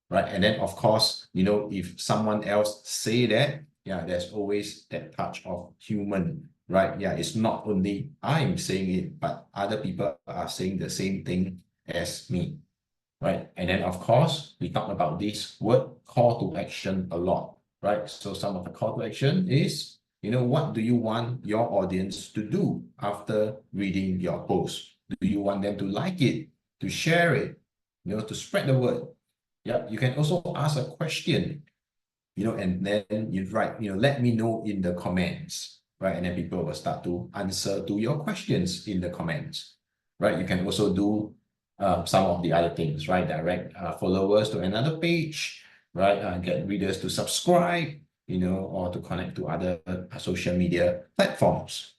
right? And then of course, if someone else say that, there's always that touch of human, right? Yeah, it's not only I'm saying it, but other people are saying the same thing as me, right? And then of course, we talk about this word call to action a lot, right? So some of the call to action is, what do you want your audience to do after reading your post? Do you want them to like it, to share it, to spread the word? Yeah, you can also ask a question, and then you write, let me know in the comments, right? And then people will start to answer to your questions in the comments, right? You can also do some of the other things, right? Direct followers to another page, right? Get readers to subscribe, or to connect to other social media platforms,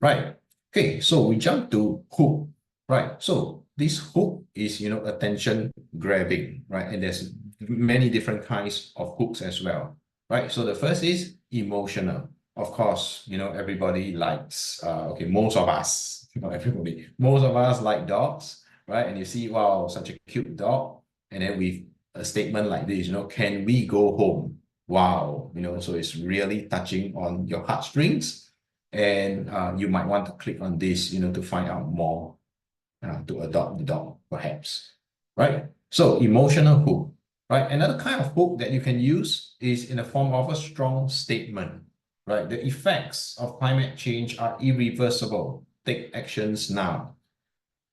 right? Okay, so we jump to hook, right? So this hook is, attention grabbing, right? And there's many different kinds of hooks as well, right? So the first is emotional. Of course, everybody likes, okay, most of us, not everybody, most of us like dogs, right? And you see, wow, such a cute dog. And then with a statement like this, can we go home? Wow, so it's really touching on your heartstrings. And you might want to click on this, to find out more, to adopt the dog, perhaps, right? So emotional hook, right? Another kind of hook that you can use is in the form of a strong statement, right? The effects of climate change are irreversible. Take actions now,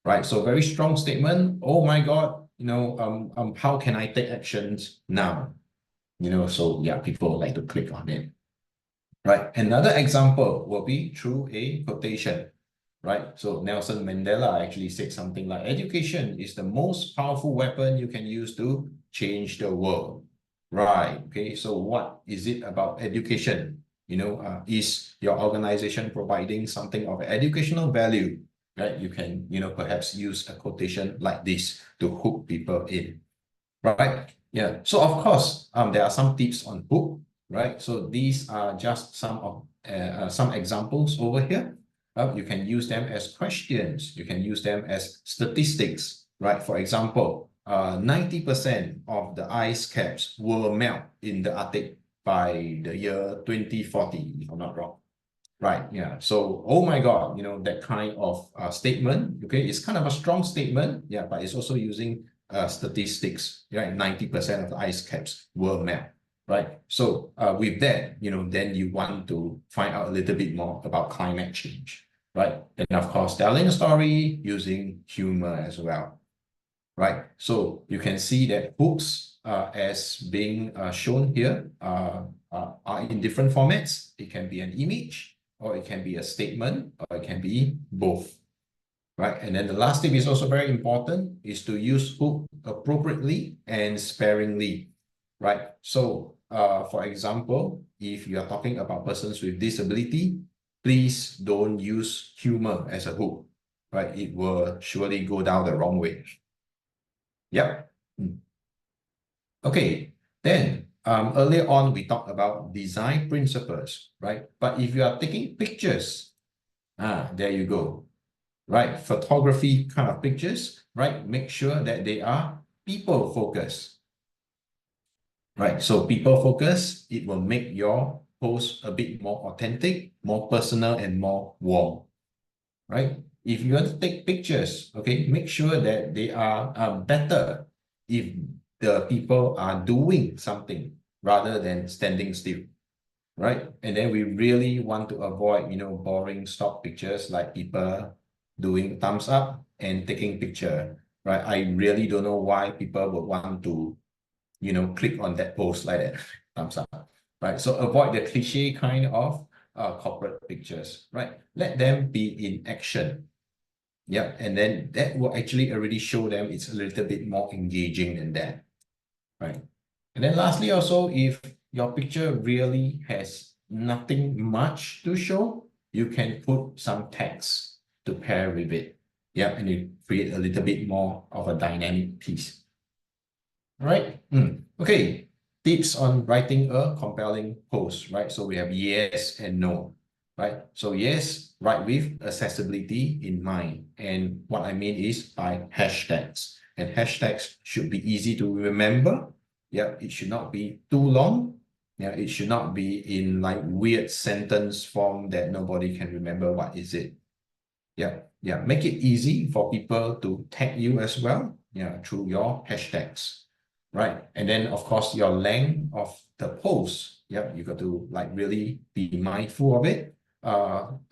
right? So very strong statement. Oh my God, how can I take actions now? So yeah, people like to click on it. Right. Another example will be through a quotation, right? So Nelson Mandela actually said something like, education is the most powerful weapon you can use to change the world. Right. Okay. So what is it about education? Is your organization providing something of educational value, right? You can, perhaps use a quotation like this to hook people in, right? Yeah. So of course, there are some tips on hook, right? So these are just some examples over here. You can use them as questions. You can use them as statistics, right? For example, 90% of the ice caps will melt in the Arctic by the year 2040, if I'm not wrong. Right, yeah. So, oh my God, that kind of statement, okay, it's kind of a strong statement, yeah, but it's also using statistics, right? 90% of the ice caps will melt, right? So with that, then you want to find out a little bit more about climate change, right? And of course, telling a story using humor as well, right? So you can see that hooks as being shown here are in different formats. It can be an image, or it can be a statement, or it can be both. Right, and then the last tip is also very important, is to use hook appropriately and sparingly, right? So, for example, if you are talking about persons with disability, please don't use humor as a hook, right? It will surely go down the wrong way. Yep. Okay, then earlier on we talked about design principles, right? But if you are taking pictures, there you go, right? Photography kind of pictures, right? Make sure that they are people focused, right? So people focused, it will make your post a bit more authentic, more personal, and more warm, right? If you want to take pictures, okay, make sure that they are better if the people are doing something rather than standing still, right? And then we really want to avoid, boring stock pictures like people doing thumbs up and taking picture, right? I really don't know why people would want to, click on that post like that, thumbs up, right? So avoid the cliche kind of corporate pictures, right? Let them be in action. Yeah, and then that will actually already show them it's a little bit more engaging than that, right? And then lastly, also, if your picture really has nothing much to show, you can put some text to pair with it. Yeah, and you create a little bit more of a dynamic piece. All right. Okay. Tips on writing a compelling post, right? So we have yes and no, right? So yes, write with accessibility in mind. And what I mean is by hashtags. And hashtags should be easy to remember. Yeah, it should not be too long. Yeah, it should not be in like weird sentence form that nobody can remember what is it. Yeah, make it easy for people to tag you as well, through your hashtags. Right. And then of course your length of the post. Yeah, you got to like really be mindful of it.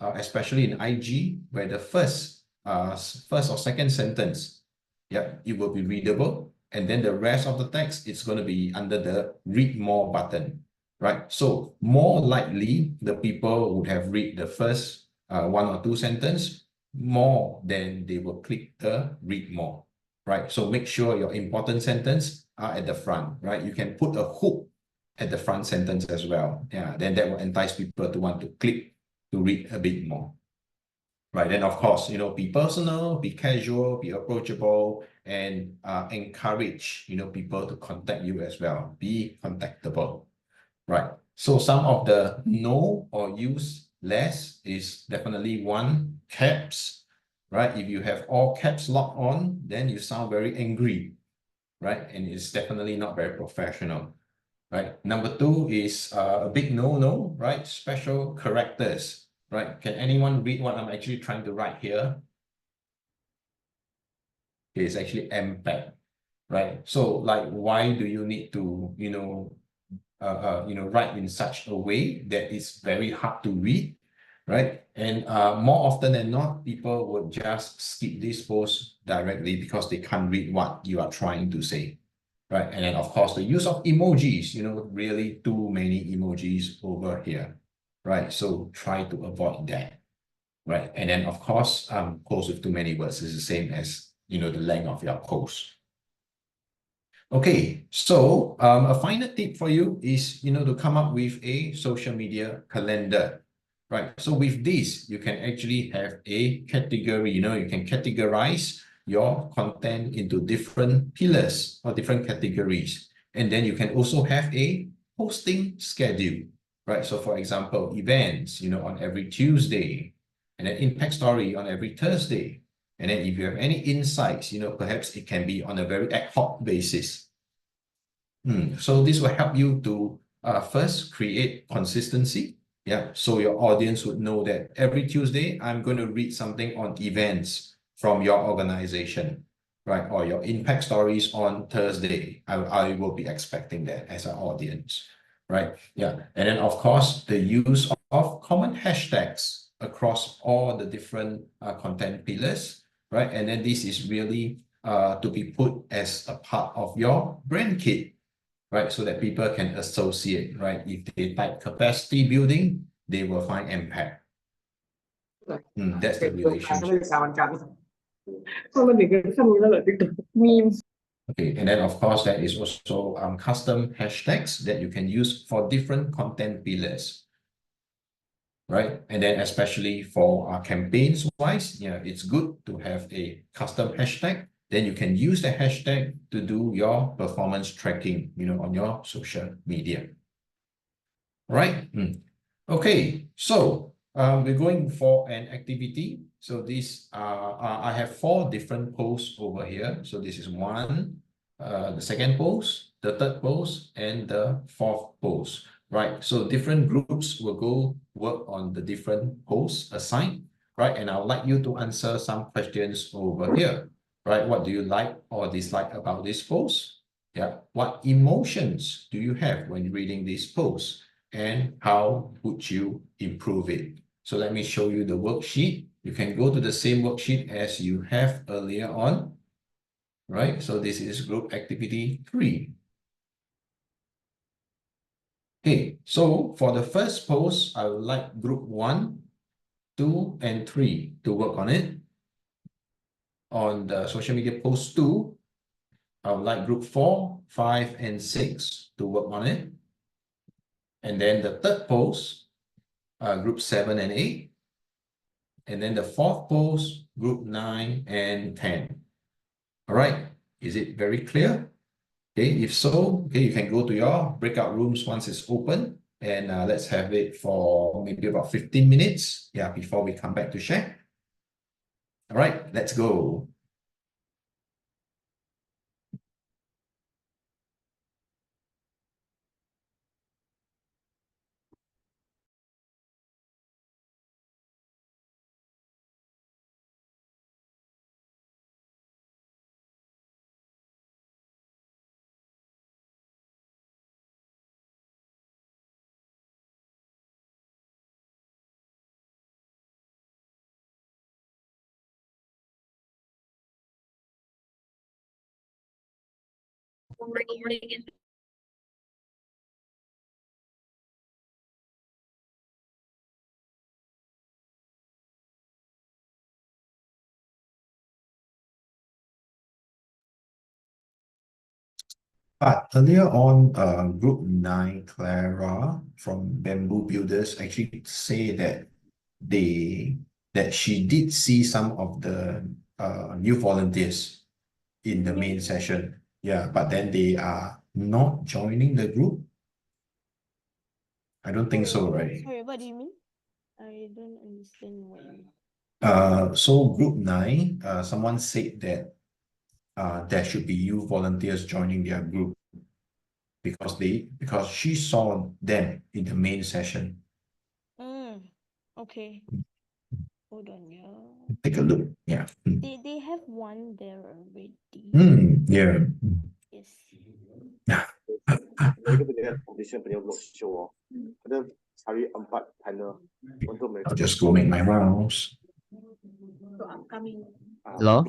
Especially in IG, where the first or second sentence, it will be readable. And then the rest of the text, it's going to be under the read more button. Right. So more likely the people would have read the first one or two sentences more than they will click the read more. Right. So make sure your important sentence are at the front, right? You can put a hook at the front sentence as well. Yeah, then that will entice people to want to click to read a bit more. Right. Then of course, be personal, be casual, be approachable, and encourage, people to contact you as well. Be contactable. Right. So some of the no or use less is definitely one, caps. Right. If you have all caps locked on, then you sound very angry. Right? And it's definitely not very professional, right? Number two is a big no-no, right? Special characters, right? Can anyone read what I'm actually trying to write here? It's actually MPEG, right? So like, why do you need to, write in such a way that it's very hard to read, right? And more often than not, people would just skip this post directly because they can't read what you are trying to say, right? And then of course the use of emojis, really too many emojis over here, right? So try to avoid that, right? And then of course, post with too many words is the same as, the length of your post. Okay, so a final tip for you is, to come up with a social media calendar, right? So with this, you can actually have a category, you can categorize your content into different pillars or different categories. And then you can also have a posting schedule, right? So for example, events, on every Tuesday, and then impact story on every Thursday. And then if you have any insights, perhaps it can be on a very ad hoc basis. So this will help you to first create consistency. Yeah, so your audience would know that every Tuesday, I'm going to read something on events from your organization, right? Or your impact stories on Thursday. I will be expecting that as an audience, right? Yeah, and then of course, the use of common hashtags across all the different content pillars, right? And then this is really to be put as a part of your brand kit, right? So that people can associate, right? If they type capacity building, they will find impact. That's the relationship. Okay, and then of course, there is also custom hashtags that you can use for different content pillars, right? And then especially for campaigns wise, it's good to have a custom hashtag then you can use the hashtag to do your performance tracking, on your social media. Right? Okay, so we're going for an activity. So this I have 4 different posts over here. So this is one, the second post, the third post, and the fourth post. Right? So different groups will go work on the different posts assigned. Right? And I would like you to answer some questions over here. Right? What do you like or dislike about this post? Yeah. What emotions do you have when reading this post? And how would you improve it? So let me show you the worksheet. You can go to the same worksheet as you have earlier on, right? So this is group activity 3. Okay, so for the first post, I would like group 1, 2, and 3 to work on it. On the social media post 2, I would like group 4, 5, and 6 to work on it. And then the third post, group 7 and 8. And then the fourth post, group 9 and 10. All right, is it very clear? Okay, if so, okay, you can go to your breakout rooms once it's open, and let's have it for maybe about 15 minutes, before we come back to share. All right, let's go. But earlier on, group 9, Clara from Bamboo Builders actually say that she did see some of the new volunteers in the main session. Yeah, but then they are not joining the group. I don't think so, right? Sorry, what do you mean? I don't understand what you mean. So group 9, someone said that there should be youth volunteers joining their group because she saw them in the main session. Okay. Hold on, yeah. Take a look. Yeah. They have one there already. Yeah. Yes. I'll just go make my rounds. Hello?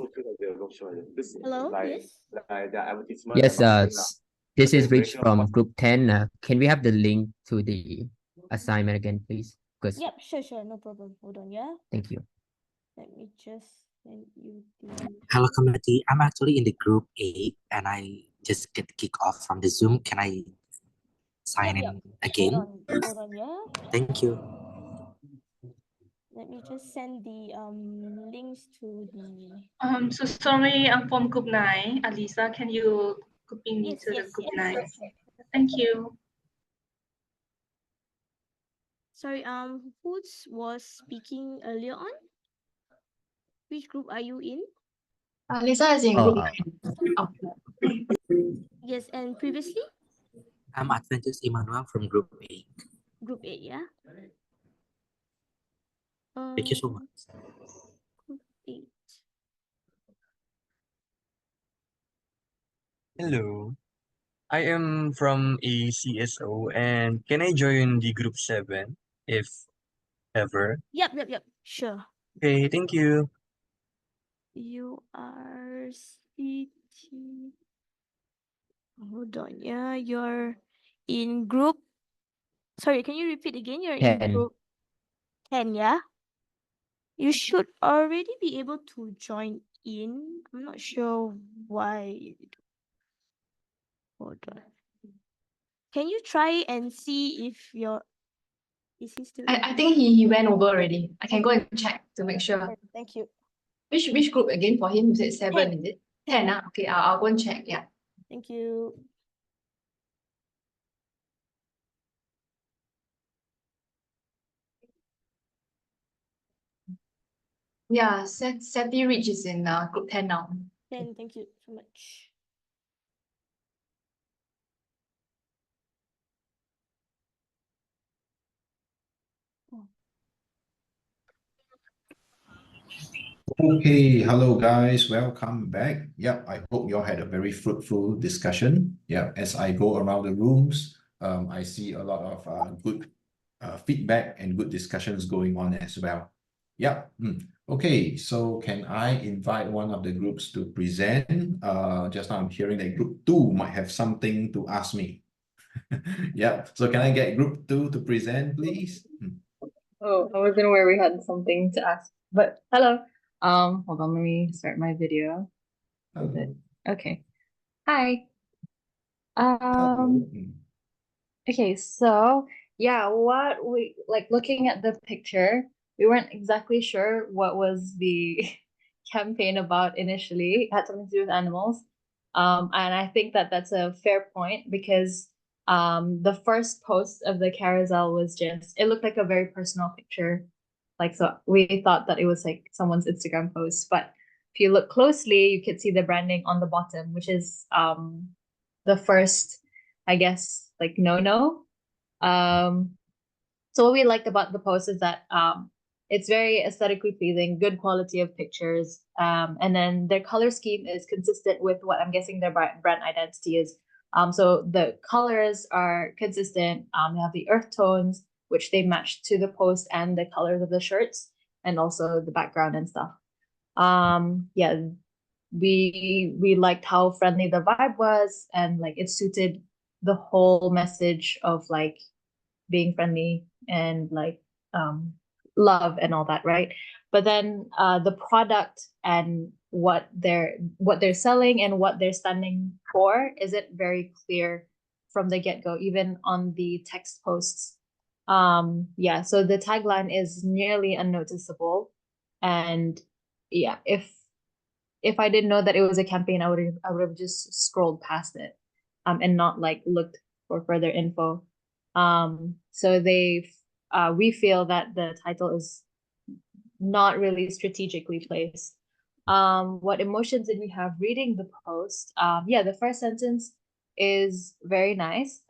Hello, yes? Yes, this is Rich from Group 10. Can we have the link to the assignment again, please? Because Yep, sure, no problem. Hold on, yeah? thank you. Let me just send you the... Hello, community. I'm actually in the group 8 and I just get kicked off from the Zoom. Can I sign in again? Hold on, yeah? Thank you. Let me just send the links to the... So sorry, I'm from group 9. Alisa, can you copy me to the group 9? Sure. Thank you. Sorry, who was speaking earlier on? Which group are you in? Lisa is in group 9. Yes, and previously? I'm Adventist Emmanuel from group 8. Group 8, yeah? Thank you so much. Group 8. Hello, I am from a CSO and can I join the group 7 if ever? Yep, sure. Okay, thank you. You are CT. Hold on, yeah, you're in group. Sorry, can you repeat again? You're in 10. group 10, yeah? You should already be able to join in. I'm not sure why. Hold on. Can you try and see if is he still in? I think he went over already. I can go and check to make sure. Thank you. Which group again for him? You said 7, is it? 10, okay, I'll go and check. Yeah. Thank you. Yeah, Seti Rich is in group 10 now. 10, thank you so much. Okay, hello guys, welcome back. Yeah, I hope you all had a very fruitful discussion. Yeah, as I go around the rooms, I see a lot of good feedback and good discussions going on as well. Yeah. Okay, so can I invite one of the groups to present? Just now I'm hearing that group 2 might have something to ask me. Yeah, so can I get group 2 to present, please? Oh, I wasn't aware we had something to ask. But hello. Hold on, let me start my video. Is it? Okay. Hi. Hello. Okay, so yeah, what we like looking at the picture, we weren't exactly sure what was the campaign about initially. It had something to do with animals. And I think that that's a fair point because the first post of the carousel was just, it looked like a very personal picture. Like, so we thought that it was like someone's Instagram post, but if you look closely, you could see the branding on the bottom, which is the first, I guess, like no. So what we liked about the post is that it's very aesthetically pleasing, good quality of pictures, and then their color scheme is consistent with what I'm guessing their brand identity is. So the colors are consistent. They have the earth tones, which they match to the post and the colors of the shirts, and also the background and stuff. Yeah, we liked how friendly the vibe was, and like it suited the whole message of like being friendly and like love and all that, right? But then the product and what they're selling and what they're standing for isn't very clear from the get-go, even on the text posts. Yeah, so the tagline is nearly unnoticeable. And yeah, if I didn't know that it was a campaign, I would have just scrolled past it and not like looked for further info. So we feel that the title is not really strategically placed. What emotions did we have reading the post? Yeah, the first sentence is very nice.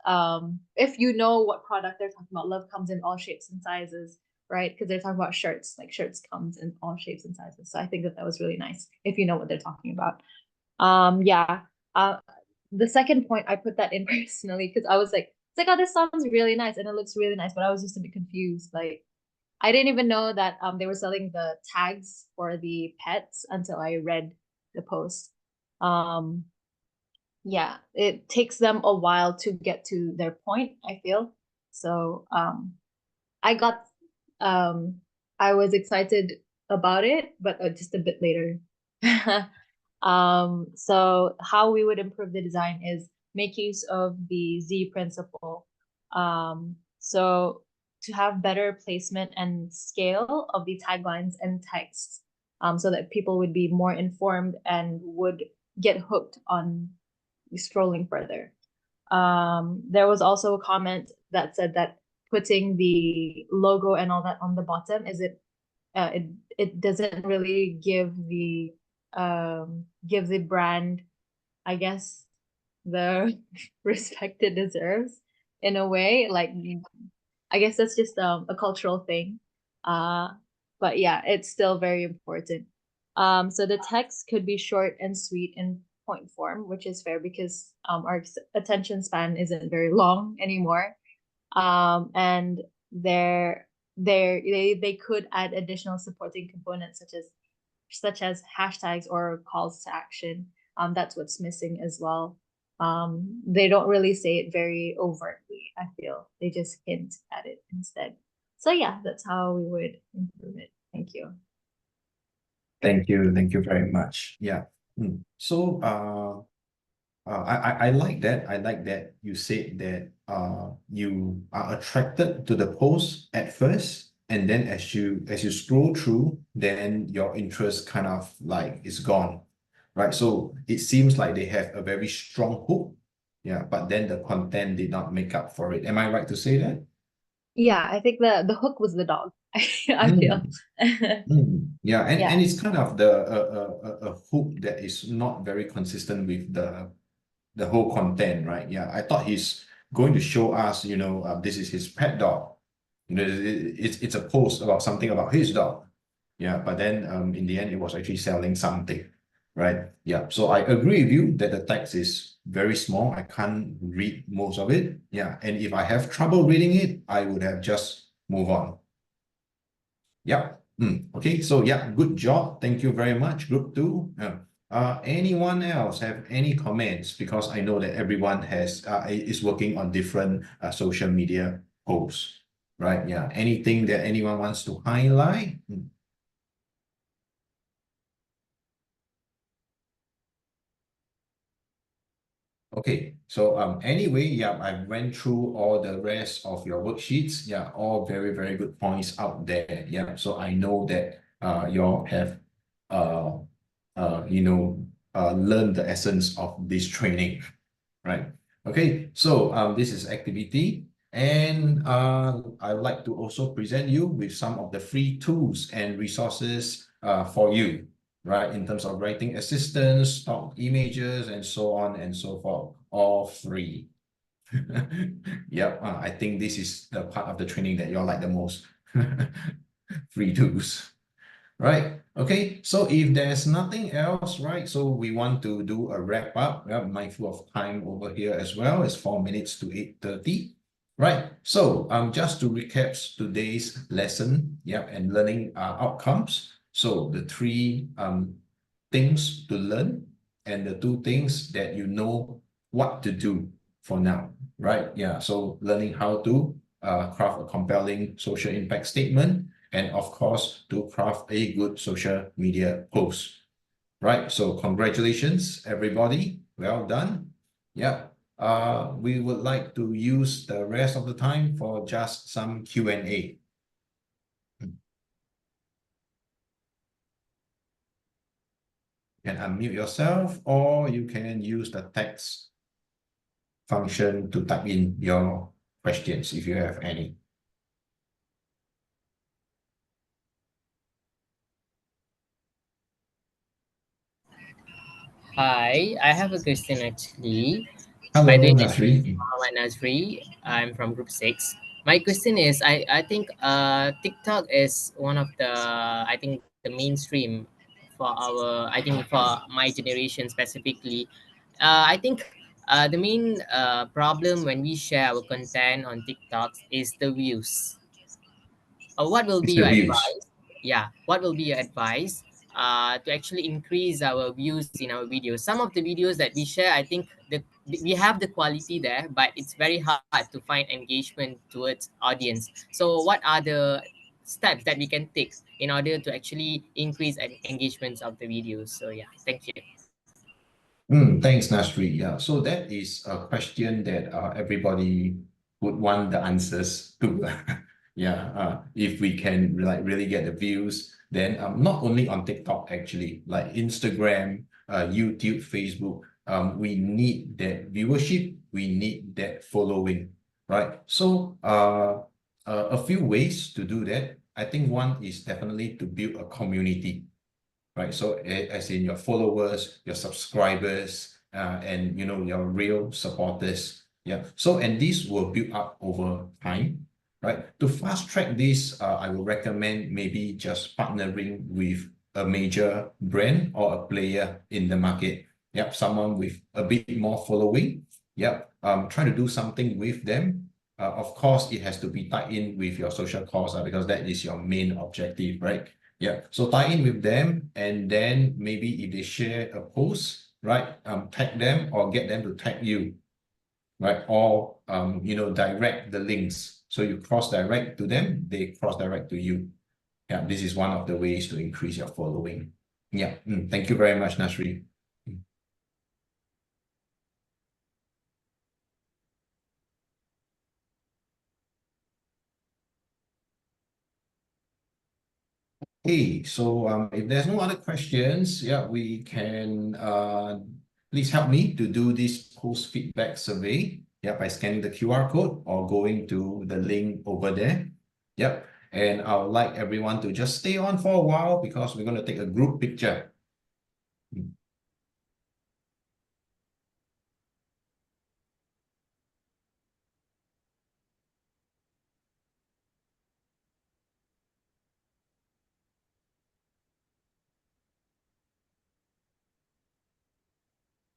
If you know what product they're talking about, love comes in all shapes and sizes, right? Because they're talking about shirts, like shirts comes in all shapes and sizes. So I think that was really nice if you know what they're talking about. Yeah. The second point, I put that in personally because I was like, it's like, oh, this sounds really nice and it looks really nice, but I was just a bit confused. Like, I didn't even know that they were selling the tags for the pets until I read the post. Yeah, it takes them a while to get to their point, I feel. So I got I was excited about it, but just a bit later. So how we would improve the design is make use of the Z principle. So to have better placement and scale of the taglines and texts, so that people would be more informed and would get hooked on scrolling further. There was also a comment that said that putting the logo and all that on the bottom it doesn't really give the brand, I guess, the respect it deserves in a way. Like, I guess that's just a cultural thing. But yeah, it's still very important. So the text could be short and sweet in point form, which is fair because our attention span isn't very long anymore. And they could add additional supporting components such as hashtags or calls to action. That's what's missing as well. They don't really say it very overtly, I feel. They just hint at it instead. So yeah, that's how we would improve it. Thank you. Thank you very much. Yeah. So I like that. I like that you said that you are attracted to the post at first, and then as you scroll through, then your interest kind of like is gone. right? So it seems like they have a very strong hook, yeah, but then the content did not make up for it. Am I right to say that? Yeah, I think the hook was the dog. I feel. Yeah, and Yeah. it's kind of a hook that is not very consistent with the whole content, right? Yeah, I thought he's going to show us, this is his pet dog. It's a post about something about his dog. Yeah, but then in the end, it was actually selling something, right? Yeah, so I agree with you that the text is very small. I can't read most of it. Yeah, and if I have trouble reading it, I would have just move on. Yeah. Okay, so yeah, good job. Thank you very much, group 2. Anyone else have any comments? Because I know that everyone is working on different social media posts, right? Yeah. Anything that anyone wants to highlight? Okay, so anyway, yeah, I went through all the rest of your worksheets. Yeah, all very, very good points out there. Yeah, so I know that you all have learned the essence of this training, right? Okay, so this is activity, and I'd like to also present you with some of the free tools and resources for you, right? In terms of writing assistance, stock images, and so on and so forth, all free. Yep, I think this is the part of the training that you all like the most. Free tools. Right. Okay. So if there's nothing else, right? So we want to do a wrap up. We are mindful of time over here as well. It's 4 minutes to 8:30. Right. So just to recap today's lesson, yeah, and learning outcomes. So the 3 things to learn and the 2 things that you know what to do for now. Right. Yeah. So learning how to craft a compelling social impact statement, and of course, to craft a good social media post. Right, so congratulations, everybody. Well done. Yeah, we would like to use the rest of the time for just some Q&A. You can unmute yourself, or you can use the text function to type in your questions if you have any. Hi, I have a question actually. Hello, My name is Nasri. Muhammad Nazri. I'm from Group 6. My question is, I think TikTok is one of the, I think the mainstream for I think for my generation specifically. I think the main problem when we share our content on TikTok is the views. What will be It's the your views. advice? Yeah, what will be your advice to actually increase our views in our videos? Some of the videos that we share, I think we have the quality there, but it's very hard to find engagement towards audience. So what are the steps that we can take in order to actually increase engagements of the videos? So yeah, thank you. Thanks, Nasri. Yeah, so that is a question that everybody would want the answers to. Yeah, if we can really get the views, then not only on TikTok actually, like Instagram, YouTube, Facebook, we need that viewership, we need that following, right? So a few ways to do that. I think one is definitely to build a community, right? So as in your followers, your subscribers, and your real supporters. Yeah. So and these will build up over time, right? To fast track this, I would recommend maybe just partnering with a major brand or a player in the market. Yep, someone with a bit more following. Yep. Try to do something with them. Of course, it has to be tied in with your social cause, because that is your main objective, right? Yeah, so tie in with them, and then maybe if they share a post, right, tag them or get them to tag you, right? Or direct the links. So you cross direct to them, they cross direct to you. Yeah, this is one of the ways to increase your following. Yeah, thank you very much, Nasri. Hey, so if there's no other questions, yeah, we can please help me to do this post feedback survey. Yeah, by scanning the QR code or going to the link over there. Yep. And I would like everyone to just stay on for a while because we're going to take a group picture.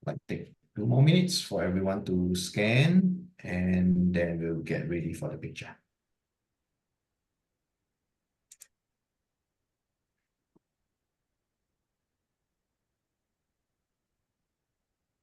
Like take 2 more minutes for everyone to scan and then we'll get ready for the picture.